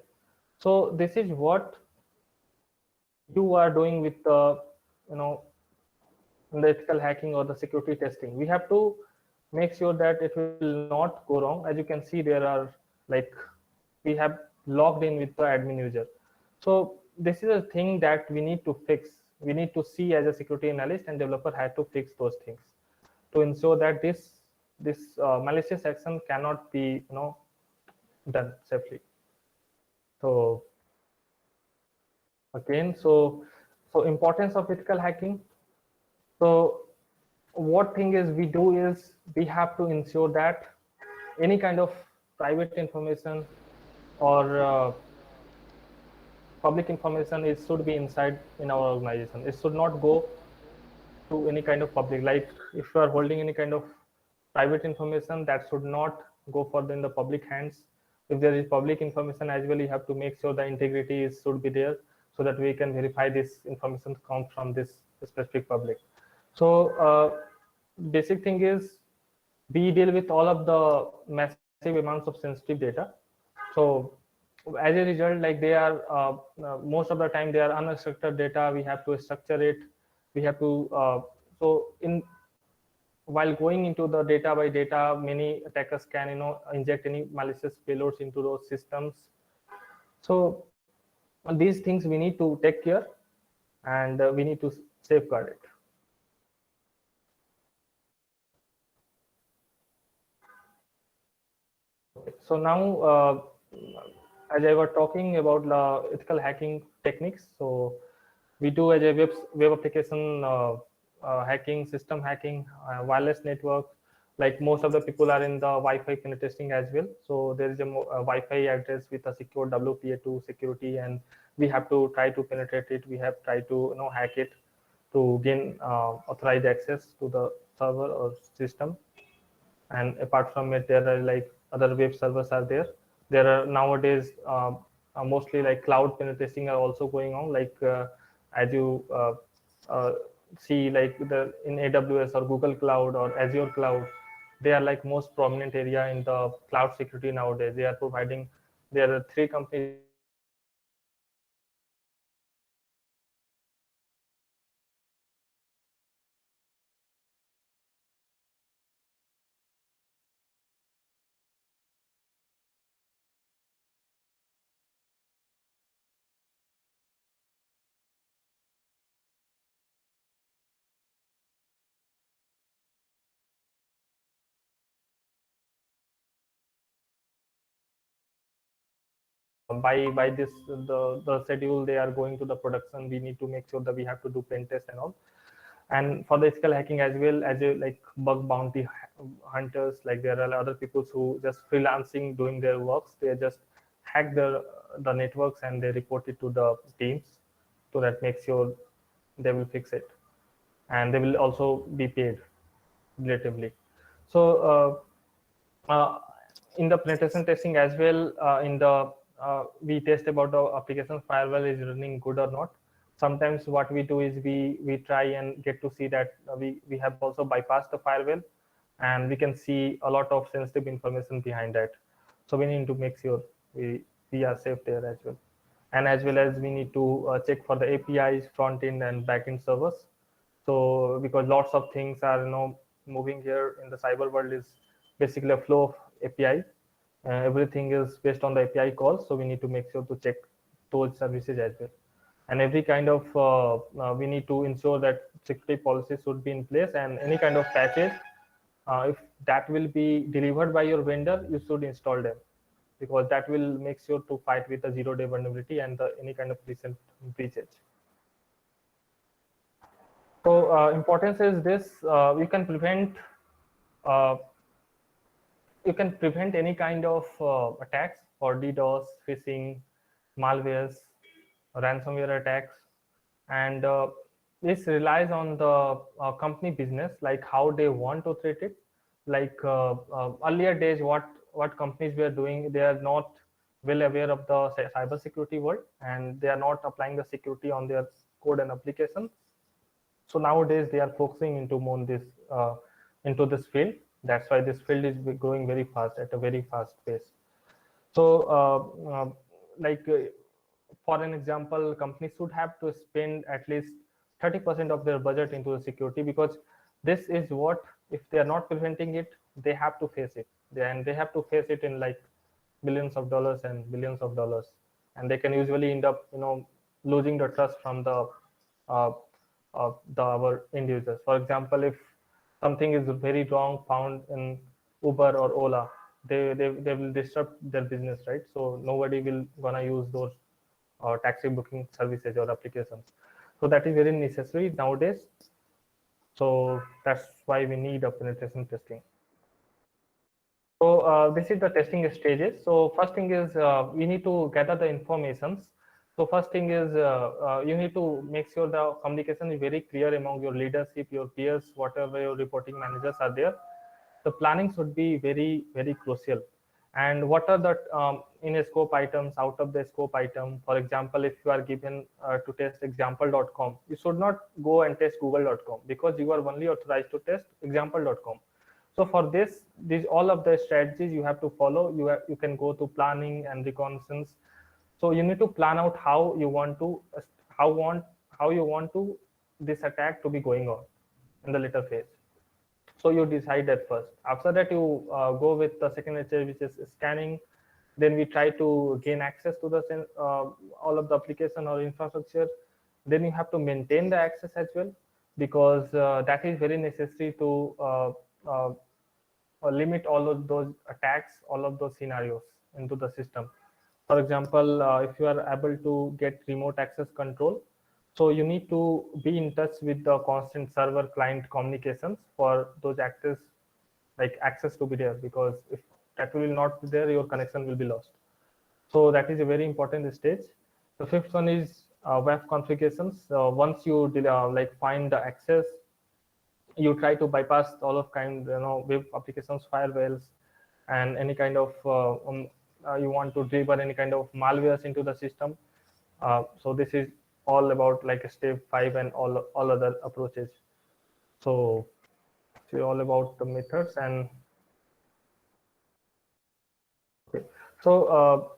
So this is what you are doing with the you know the ethical hacking or the security testing. We have to make sure that it will not go wrong. As you can see, there are like we have logged in with the admin user. So this is a thing that we need to fix. We need to see as a security analyst and developer had to fix those things to ensure that this malicious action cannot be done safely. So again, so importance of ethical hacking. So what thing is we do is we have to ensure that any kind of private information or public information is should be inside in our organization. It should not go to any kind of public. Like if you are holding any kind of private information, that should not go further in the public hands. If there is public information as well, you have to make sure the integrity should be there so that we can verify this information comes from this specific public. So basic thing is we deal with all of the massive amounts of sensitive data. So as a result, like they are most of the time they are unstructured data. We have to structure it. We have to so in while going into the data by data, many attackers can inject any malicious payloads into those systems. So these things we need to take care and we need to safeguard it. So now as I was talking about the ethical hacking techniques, so we do as a web application hacking, system hacking, wireless network. Like most of the people are in the Wi-Fi penetration as well. So there is a Wi-Fi address with a secure WPA2 security, and we have to try to penetrate it. We have tried to hack it to gain authorized access to the server or system. And apart from it, there are like other web servers are there. There are nowadays mostly like cloud penetration are also going on, like as you uh, see like the in AWS or Google Cloud or Azure Cloud, they are like most prominent area in the cloud security nowadays. They are providing, there are three companies are there, AWS, Google, and Azure. So these three companies are providing by this the schedule they are going to the production. We need to make sure that we have to do pen test and all. And for the ethical hacking as well, as a like bug bounty hunters, like there are other people who just freelancing doing their works. They just hack the networks and they report it to the teams so that makes sure they will fix it. and they will also be paid relatively. So in the penetration testing as well, in the we test about the application firewall is running good or not. Sometimes what we do is we try and get to see that we have also bypassed the firewall, and we can see a lot of sensitive information behind that. So we need to make sure we are safe there as well. And as well as we need to check for the APIs, front end and back end servers. So because lots of things are moving here in the cyber world is basically a flow of API. Everything is based on the API calls, so we need to make sure to check those services as well. And every kind of we need to ensure that security policies should be in place, and any kind of patches, if that will be delivered by your vendor, you should install them, because that will make sure to fight with the zero-day vulnerability and any kind of recent breaches. So importance is this: uh, you can prevent any kind of attacks for DDoS, phishing, malwares, ransomware attacks, and this relies on the company business, like how they want to treat it. Like earlier days, what companies were doing, they are not well aware of the cyber security world, and they are not applying the security on their code and applications. So nowadays they are focusing into more this into this field. That's why this field is growing very fast at a very fast pace. So like for an example, companies should have to spend at least 30% of their budget into the security, because this is what, if they are not preventing it, they have to face it. And they have to face it in like billions of dollars and billions of dollars, and they can usually end up losing the trust from uh, our end users. For example, if something is very wrong found in Uber or Ola, they will disrupt their business, right? So nobody will gonna use those taxi booking services or applications. So that is very necessary nowadays. So that's why we need a penetration testing. So this is the testing stages. So first thing is we need to gather the informations. So first thing is you need to make sure the communication is very clear among your leadership, your peers, whatever your reporting managers are there. The planning should be very, very crucial. And what are the in a scope items, out of the scope item? For example, if you are given to test example.com, you should not go and test google.com, because you are only authorized to test example.com. So for this, these all of the strategies you have to follow. You can go to planning and reconnaissance. So you need to plan out how you want to how you want to this attack to be going on in the later phase. So you decide that first. After that, you go with the second stage, which is scanning. Then we try to gain access to the all of the application or infrastructure. Then you have to maintain the access as well, because that is very necessary to uh, limit all of those attacks, all of those scenarios into the system. For example, if you are able to get remote access control, so you need to be in touch with the constant server client communications for those access, like access to be there, because if that will not be there, your connection will be lost. So that is a very important stage. The fifth one is web configurations. Once you like find the access, you try to bypass all of web applications, firewalls, and any kind of you want to deliver any kind of malwares into the system. So this is all about like step 5 and all other approaches. So it's all about the methods. And okay, so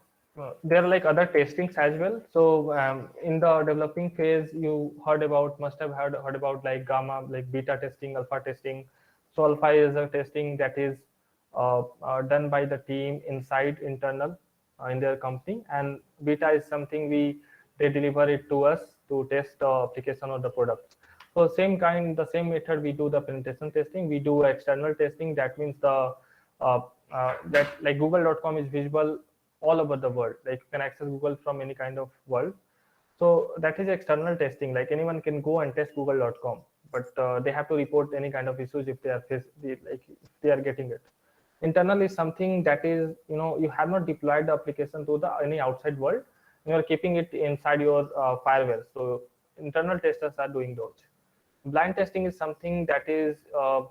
there are like other testings as well. So in the developing phase, you must have heard about like gamma, like beta testing, alpha testing. So alpha is a testing that is done by the team inside internal in their company, and beta is something they deliver it to us to test the application or the product. So the same method we do the penetration testing. We do external testing. That means that like google.com is visible all over the world. Like you can access Google from any kind of world. So that is external testing. Like anyone can go and test google.com, but they have to report any kind of issues if they are if they are getting it. Internal is something that is, you have not deployed the application to any outside world. You are keeping it inside your firewall. So internal testers are doing those. Blind testing is something that is uh,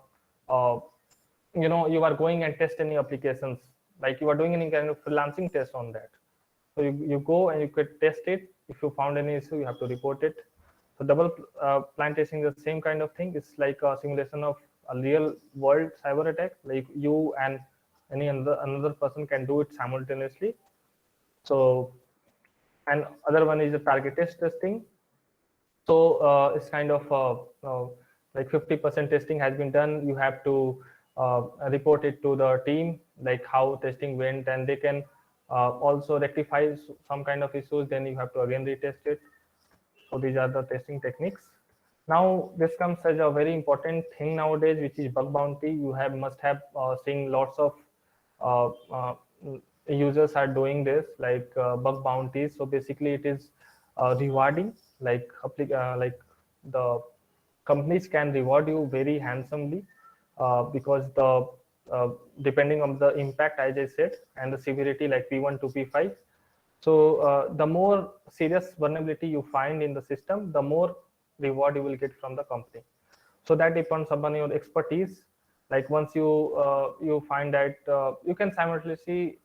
you are going and test any applications, like you are doing any kind of freelancing test on that. So you go and you could test it. If you found any issue, you have to report it. So double blind testing is the same kind of thing. It's like a simulation of a real world cyber attack, like you and any another person can do it simultaneously. So, and other one is the targeted testing. So it's kind of like 50% testing has been done. You have to report it to the team, like how testing went, and they can also rectify some kind of issues. Then you have to again retest it. So these are the testing techniques. Now this comes as a very important thing nowadays, which is bug bounty. You have must have seen lots of uh, uh, users are doing this, like bug bounties. So basically, it is rewarding, like the companies can reward you very handsomely because the depending on the impact, as I said, and the severity, like P1 to P5. So the more serious vulnerability you find in the system, the more reward you will get from the company. So that depends upon your expertise. Like once you find that you can simultaneously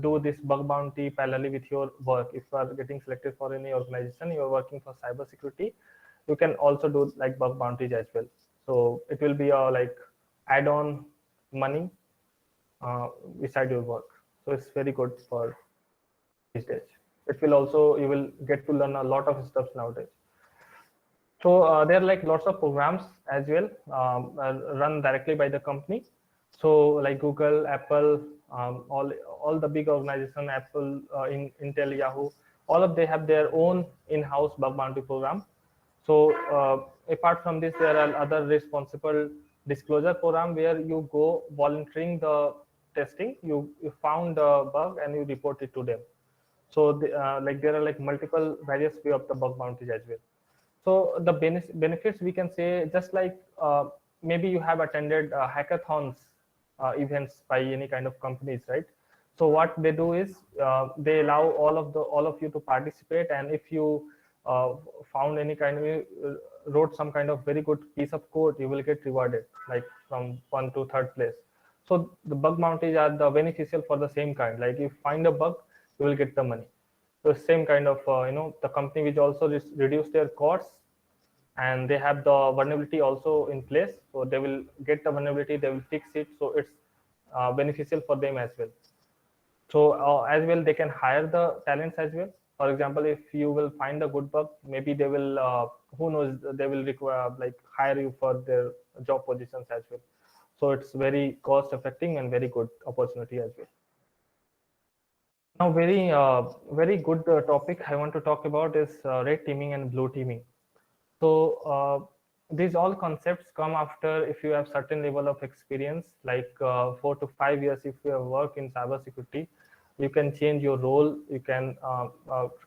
do this bug bounty parallelly with your work. If you are getting selected for any organization, you are working for cybersecurity, you can also do like bug bounties as well. So it will be a like add-on money beside your work. So it's very good for these days. It will also, you will get to learn a lot of stuff nowadays. So there are like lots of programs as well run directly by the company. So like Google, Apple, all the big organization, Apple, Intel, Yahoo, all of they have their own in-house bug bounty program. So apart from this, there are other responsible disclosure program where you go volunteering the testing. You found the bug and you report it to them. So like there are like multiple various way of the bug bounties as well. So the benefits we can say, just like maybe you have attended hackathons events by any kind of companies, right? So what they do is they allow all of you to participate, and if you uh, found any kind of wrote some kind of very good piece of code, you will get rewarded like from 1 to 3rd place. So the bug bounties are the beneficial for the same kind. Like if you find a bug, you will get the money. So same kind of the company which also reduce their costs, and they have the vulnerability also in place, so they will get the vulnerability, they will fix it, so it's beneficial for them as well. So as well, they can hire the talents as well. For example, if you will find a good bug, maybe they will who knows, they will require like hire you for their job positions as well. So it's very cost effective and very good opportunity as well. Now very good topic I want to talk about is red teaming and blue teaming. So these all concepts come after if you have certain level of experience, like 4 to 5 years. If you have worked in cybersecurity, you can change your role. You can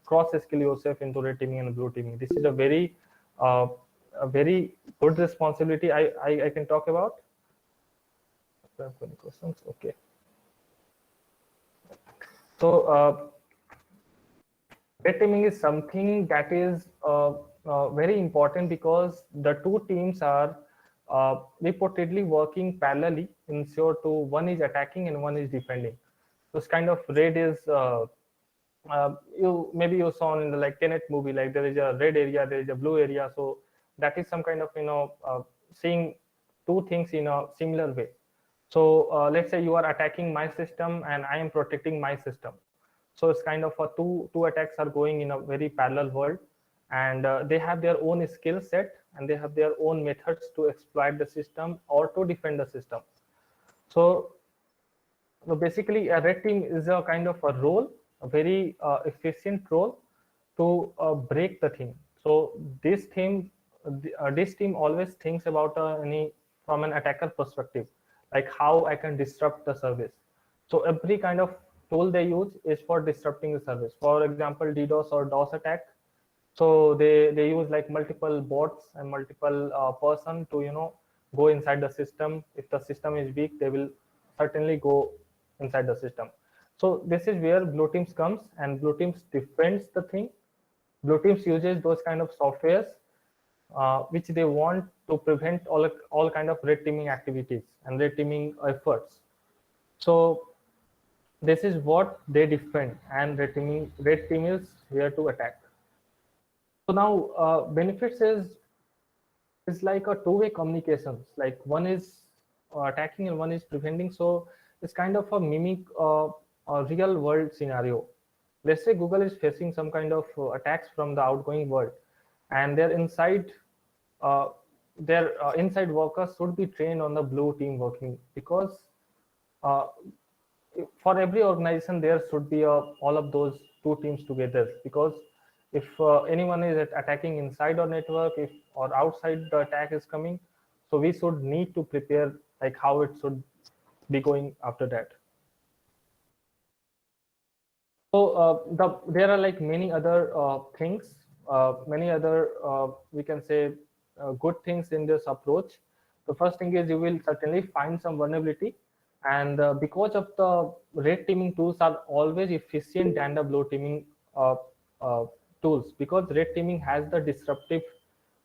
cross skill yourself into red teaming and blue teaming. This is uh, a very good responsibility. I can talk about. If you have any questions, okay. So red teaming is something that is very important because the two teams are reportedly working parallelly, ensure to one is attacking and one is defending. So it's kind of red is you maybe you saw in the like Tenet movie, like there is a red area, there is a blue area. So that is some kind of seeing two things in a similar way. So let's say you are attacking my system and I am protecting my system. So it's kind of a two attacks are going in a very parallel world, and they have their own skill set and they have their own methods to exploit the system or to defend the system. So basically, a red team is a kind of a role, a very efficient role to break the thing. So this team always thinks about any from an attacker perspective, like how I can disrupt the service. So every kind of tool they use is for disrupting the service. For example, DDoS or DOS attack. So they use like multiple bots and multiple person to go inside the system. If the system is weak, they will certainly go inside the system. So this is where blue teams comes, and blue teams defends the thing. Blue teams uses those kind of softwares which they want to prevent all kind of red teaming activities and red teaming efforts. So this is what they defend, and red team is here to attack. So now benefits is like a two-way communications. Like one is attacking and one is preventing. So it's kind of a mimic a real world scenario. Let's say Google is facing some kind of attacks from the outgoing world, and uh, their inside workers should be trained on the blue team working, because uh, for every organization there should be all of those two teams together, because if anyone is attacking inside our network, if or outside the attack is coming, so we should need to prepare like how it should be going after that. So there are like many other things, many other we can say good things in this approach. The first thing is you will certainly find some vulnerability, and because of the red teaming tools are always efficient than the blue teaming uh, uh, tools, because red teaming has the disruptive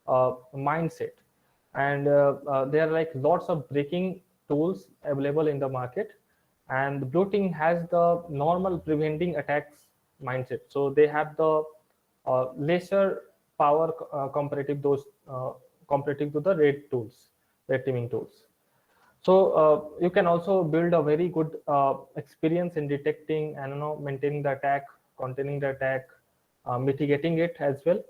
mindset, and there are like lots of breaking tools available in the market, and the blue team has the normal preventing attacks mindset, so they have the lesser power comparative to the red teaming tools. So you can also build a very good experience in detecting and maintaining the attack, containing the attack, mitigating it as well.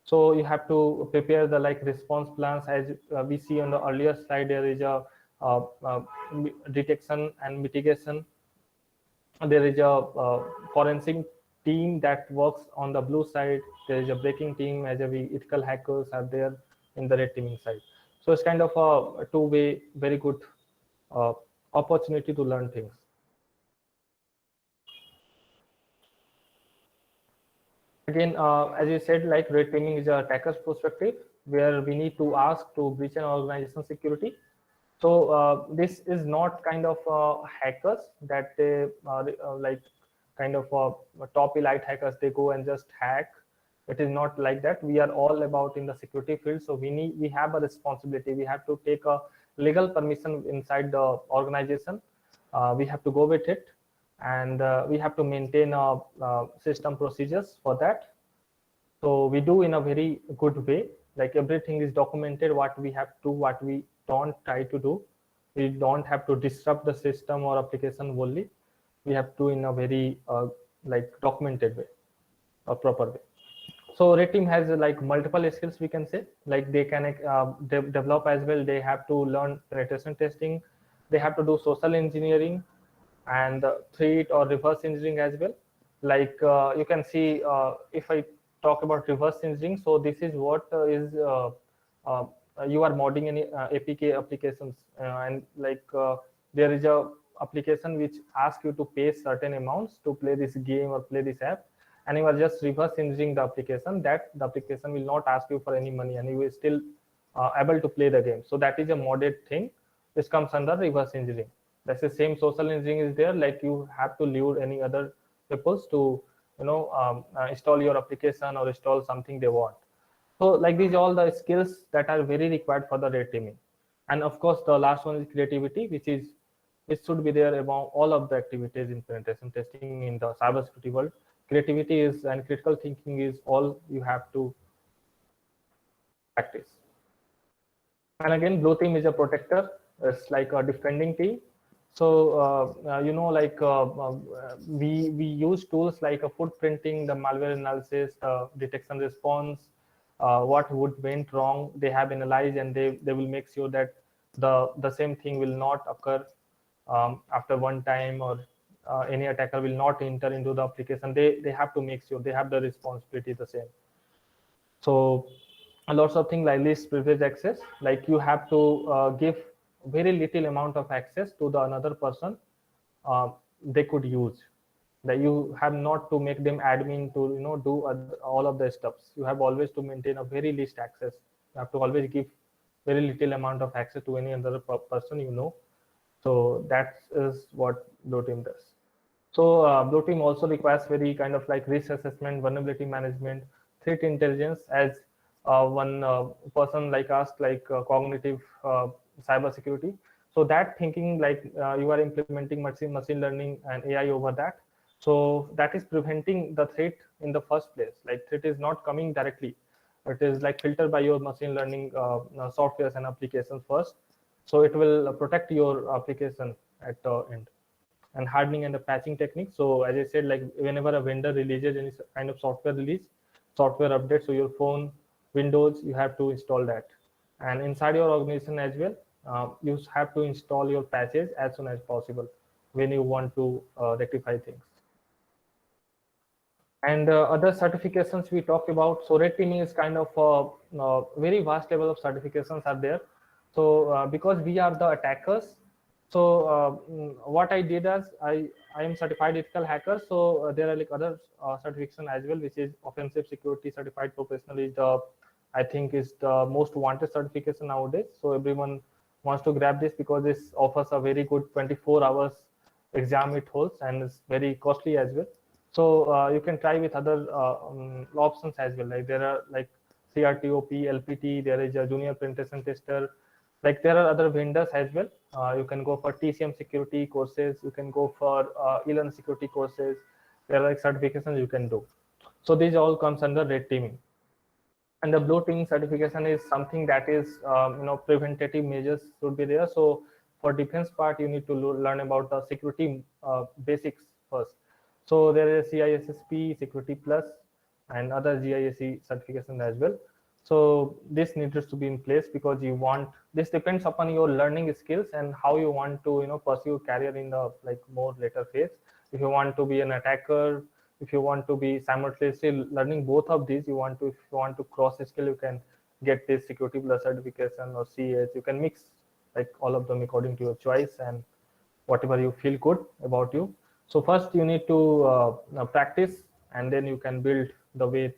So you have to prepare the like response plans, as we see on the earlier slide. There is a detection and mitigation. There is a forensic team that works on the blue side. There is a breaking team, as a ethical hackers are there in the red teaming side. So it's kind of a two-way, very good uh, opportunity to learn things. Again, as you said, like red teaming is a attacker's perspective, where we need to ask to breach an organization security. So this is not kind of hackers that they like kind of top elite hackers, they go and just hack. It is not like that. We are all about in the security field, so we have a responsibility. We have to take a legal permission inside the organization. We have to go with it, and we have to maintain system procedures for that. So we do in a very good way, like everything is documented, what we have to, what we don't try to do. We don't have to disrupt the system or application only. We have to in a very like documented way, a proper way. So red team has like multiple skills, we can say, like they can develop as well. They have to learn penetration testing, they have to do social engineering, and threat or reverse engineering as well. Like you can see, if I talk about reverse engineering, so this is what is uh, you are modding any APK applications, and like there is a application which asks you to pay certain amounts to play this game or play this app, and you are just reverse engineering the application, that the application will not ask you for any money, and you will still able to play the game. So that is a modded thing. This comes under reverse engineering. That's the same. Social engineering is there, like you have to lure any other peoples to install your application or install something they want. So like these all the skills that are very required for the red teaming. And of course the last one is creativity, which should be there among all of the activities in penetration testing in the cybersecurity world. Creativity is and critical thinking is all you have to practice. And again, blue team is a protector. It's like a defending team. So like we use tools like a footprinting, the malware analysis, detection response, what would went wrong. They have analyzed, and they will make sure that the same thing will not occur after one time, or any attacker will not enter into the application. They have to make sure they have the responsibility the same. So lots of things like least privilege access, like you have to give very little amount of access to the another person uh, they could use. That you have not to make them admin to do all of the steps. You have always to maintain a very least access. You have to always give very little amount of access to any other person. So that is what blue team does. So blue team also requires very kind of like risk assessment, vulnerability management, threat intelligence, as one person like asked like cognitive cybersecurity. So that thinking like you are implementing machine learning and AI over that. So that is preventing the threat in the first place. Like threat is not coming directly. It is like filtered by your machine learning softwares and applications first. So it will protect your application at the end. And hardening and the patching technique. So as I said, like whenever a vendor releases any kind of software release, software update, so your phone, Windows, you have to install that. And inside your organization as well, you have to install your patches as soon as possible when you want to rectify things. And other certifications we talked about. So red teaming is kind of a very vast level of certifications are there. So because we are the attackers, so what I did is I am certified ethical hacker. So there are like other certification as well, which is offensive security certified professional is the, I think is the most wanted certification nowadays. So everyone wants to grab this because this offers a very good 24 hours exam it holds, and it's very costly as well. So you can try with other options as well. Like there are like CRTOP, LPT, there is a junior penetration tester. Like there are other vendors as well. You can go for TCM security courses. You can go for e-learn security courses. There are like certifications you can do. So these all comes under red teaming. And the blue teaming certification is something that is preventative measures should be there. So for defense part, you need to learn about the security basics first. So there is CISSP, Security Plus, and other GISE certification as well. So this needs to be in place because you want, this depends upon your learning skills and how you want to pursue career in the like more later phase. If you want to be an attacker, if you want to be simultaneously learning both of these, if you want to cross skill, you can get this Security Plus certification or CS. You can mix like all of them according to your choice and whatever you feel good about you. So first you need to practice, and then you can build the way.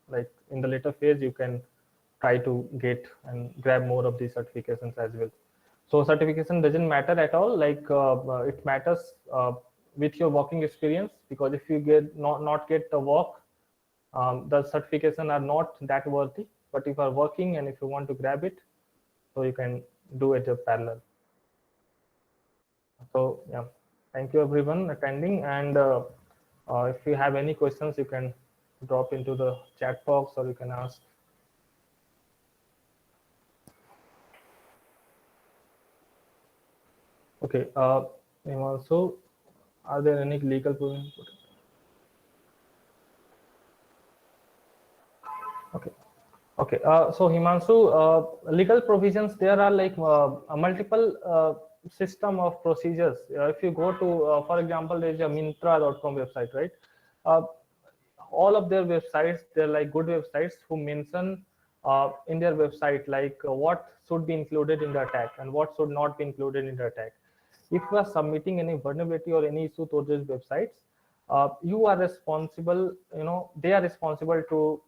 Like in the later phase, you can try to get and grab more of these certifications as well. So certification doesn't matter at all. Like it matters with your working experience, because if you get not get the work, the certification are not that worthy. But if you are working and if you want to grab it, so you can do it in parallel. So yeah, thank you everyone attending. And if you have any questions, you can drop into the chat box or you can ask. Okay. Also, are there any legal provisions? Okay. Okay. So Himanshu, legal provisions, there are like multiple system of procedures. If you go to, for example, there's a Mintra.com website, right? Uh, all of their websites, they're like good websites who mention in their website like what should be included in the attack and what should not be included in the attack. If you are submitting any vulnerability or any issue to those websites, you are responsible, they are responsible to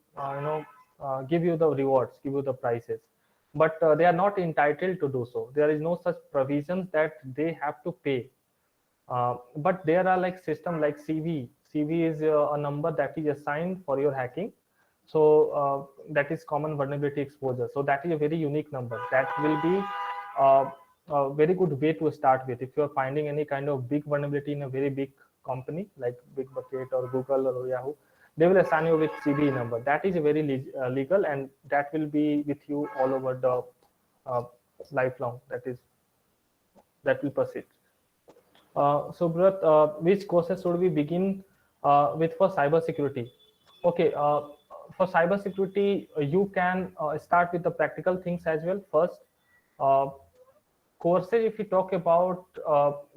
give you the rewards, give you the prizes, but they are not entitled to do so. There is no such provisions that they have to pay. But there are like system like CV. CV is a number that is assigned for your hacking. So that is common vulnerability exposure. So that is a very unique number. That will be a very good way to start with. If you are finding any kind of big vulnerability in a very big company like Bitbucket or Google or Yahoo, they will assign you with CV number. That is very legal, and that will be with you all over the lifelong. That will persist. So, Bharat, which courses should we begin with for cybersecurity? Okay, for cybersecurity, you can start with the practical things as well. First, uh, courses, if you talk about,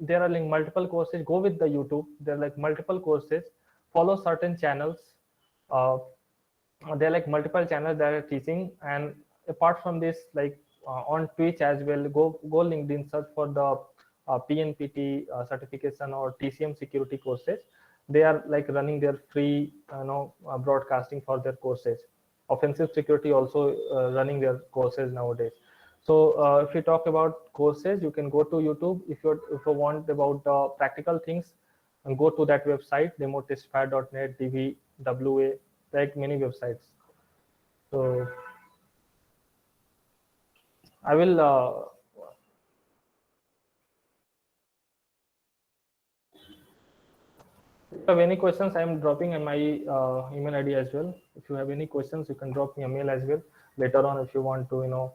there are like multiple courses. Go with the YouTube. There are like multiple courses. Follow certain channels. Uh, there are like multiple channels that are teaching, and apart from this, like on Twitch as well, go LinkedIn, search for the PNPT certification or TCM security courses. They are like running their free broadcasting for their courses. Offensive security also running their courses nowadays. So if you talk about courses, you can go to YouTube. If you want about practical things, and go to that website, demotestifier.net, DVWA, like many websites. So I will. If you have any questions, I am dropping in my email ID as well. If you have any questions, you can drop me a mail as well later on if you want to,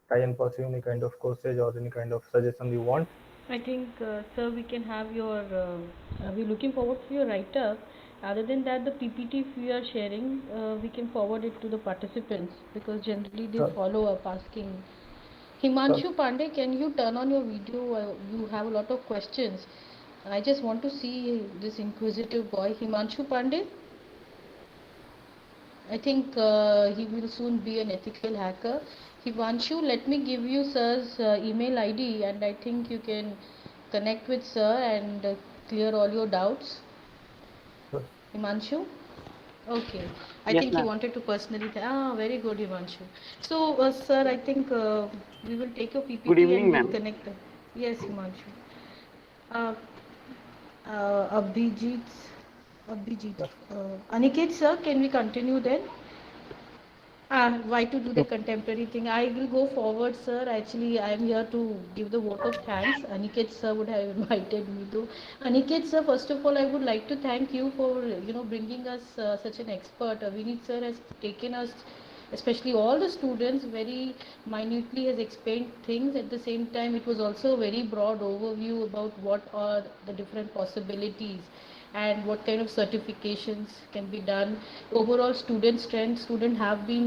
try and pursue any kind of courses or any kind of suggestion you want. I think, sir, we can have your. We're looking forward to your write up. Other than that, the PPT if we are sharing, we can forward it to the participants because generally they Sure. follow up asking. Sure. Himanshu Pandey, can you turn on your video? You have a lot of questions. I just want to see this inquisitive boy, Himanshu Pandey. I think he will soon be an ethical hacker. Himanshu, let me give you sir's email ID and I think you can connect with sir and clear all your doubts. Sure. Himanshu? Okay. I Yes, think he ma'am. wanted to personally. Very good, Himanshu. So, sir, I think we will take your Good PPT and evening, we'll ma'am. connect. Yes, Himanshu. Uh, Abhijit, Abhijit. Yes. Aniket, sir, can we continue then? Why to do the contemporary thing? I will go forward, sir. Actually, I am here to give the vote of thanks. Aniket sir would have invited me to. Aniket sir, first of all, I would like to thank you for bringing us such an expert. Abhineet sir has taken us, especially all the students, very minutely has explained things. At the same time, it was also a very broad overview about what are the different possibilities and what kind of certifications can be done. Overall student strength, student have been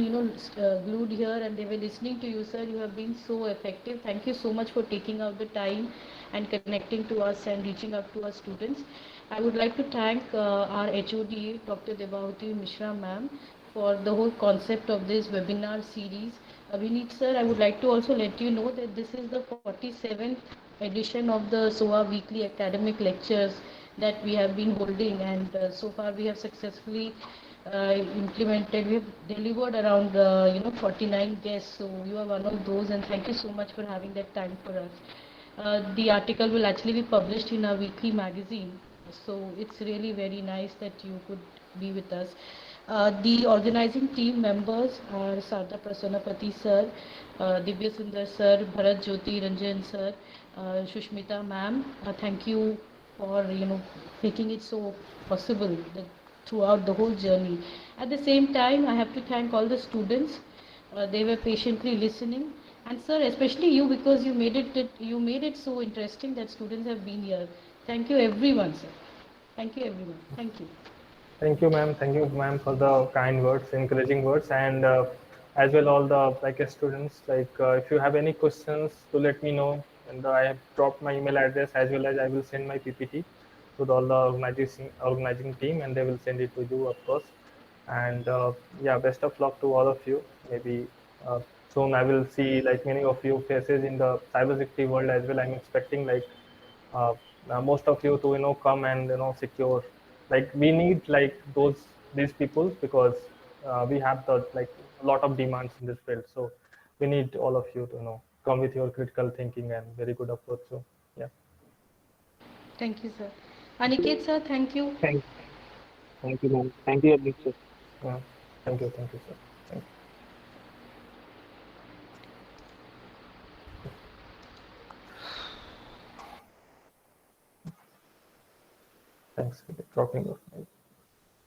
glued here and they were listening to you, sir. You have been so effective. Thank you so much for taking out the time and connecting to us and reaching out to our students. I would like to thank our HOD, Dr. Debahuti Mishra ma'am, for the whole concept of this webinar series. Abhineet sir, I would like to also let you know that this is the 47th edition of the SOA weekly academic lectures that we have been holding, and so far we have successfully implemented, we have delivered around 49 guests. So you are one of those, and thank you so much for having that time for us. The article will actually be published in our weekly magazine, so it's really very nice that you could be with us. The organizing team members are Sarda Prasanapati sir, Divya Sundar sir, Bharat Jyoti Ranjan sir, Shushmita ma'am. Thank you for making it so possible that throughout the whole journey. At the same time, I have to thank all the students. They were patiently listening, and sir, especially you, because you made it so interesting that students have been here. Thank you, everyone, sir. Thank you, everyone. Thank you. Thank you, ma'am. Thank you, ma'am, for the kind words, encouraging words, and as well all the students. If you have any questions, to let me know. And I have dropped my email address as well as I will send my PPT to all the organizing team, and they will send it to you, of course. And yeah, best of luck to all of you. Maybe soon I will see many of you faces in the cybersecurity world as well. I'm expecting uh, most of you to come and secure, we need those these people, because we have the a lot of demands in this field. So we need all of you to come with your critical thinking and very good approach. So yeah. Thank you, sir. Aniket, sir, thank you. Thank, thank you, ma'am. Thank you, Abhineet, sir. Yeah. Thank you, sir. Thank you. Thanks for dropping off.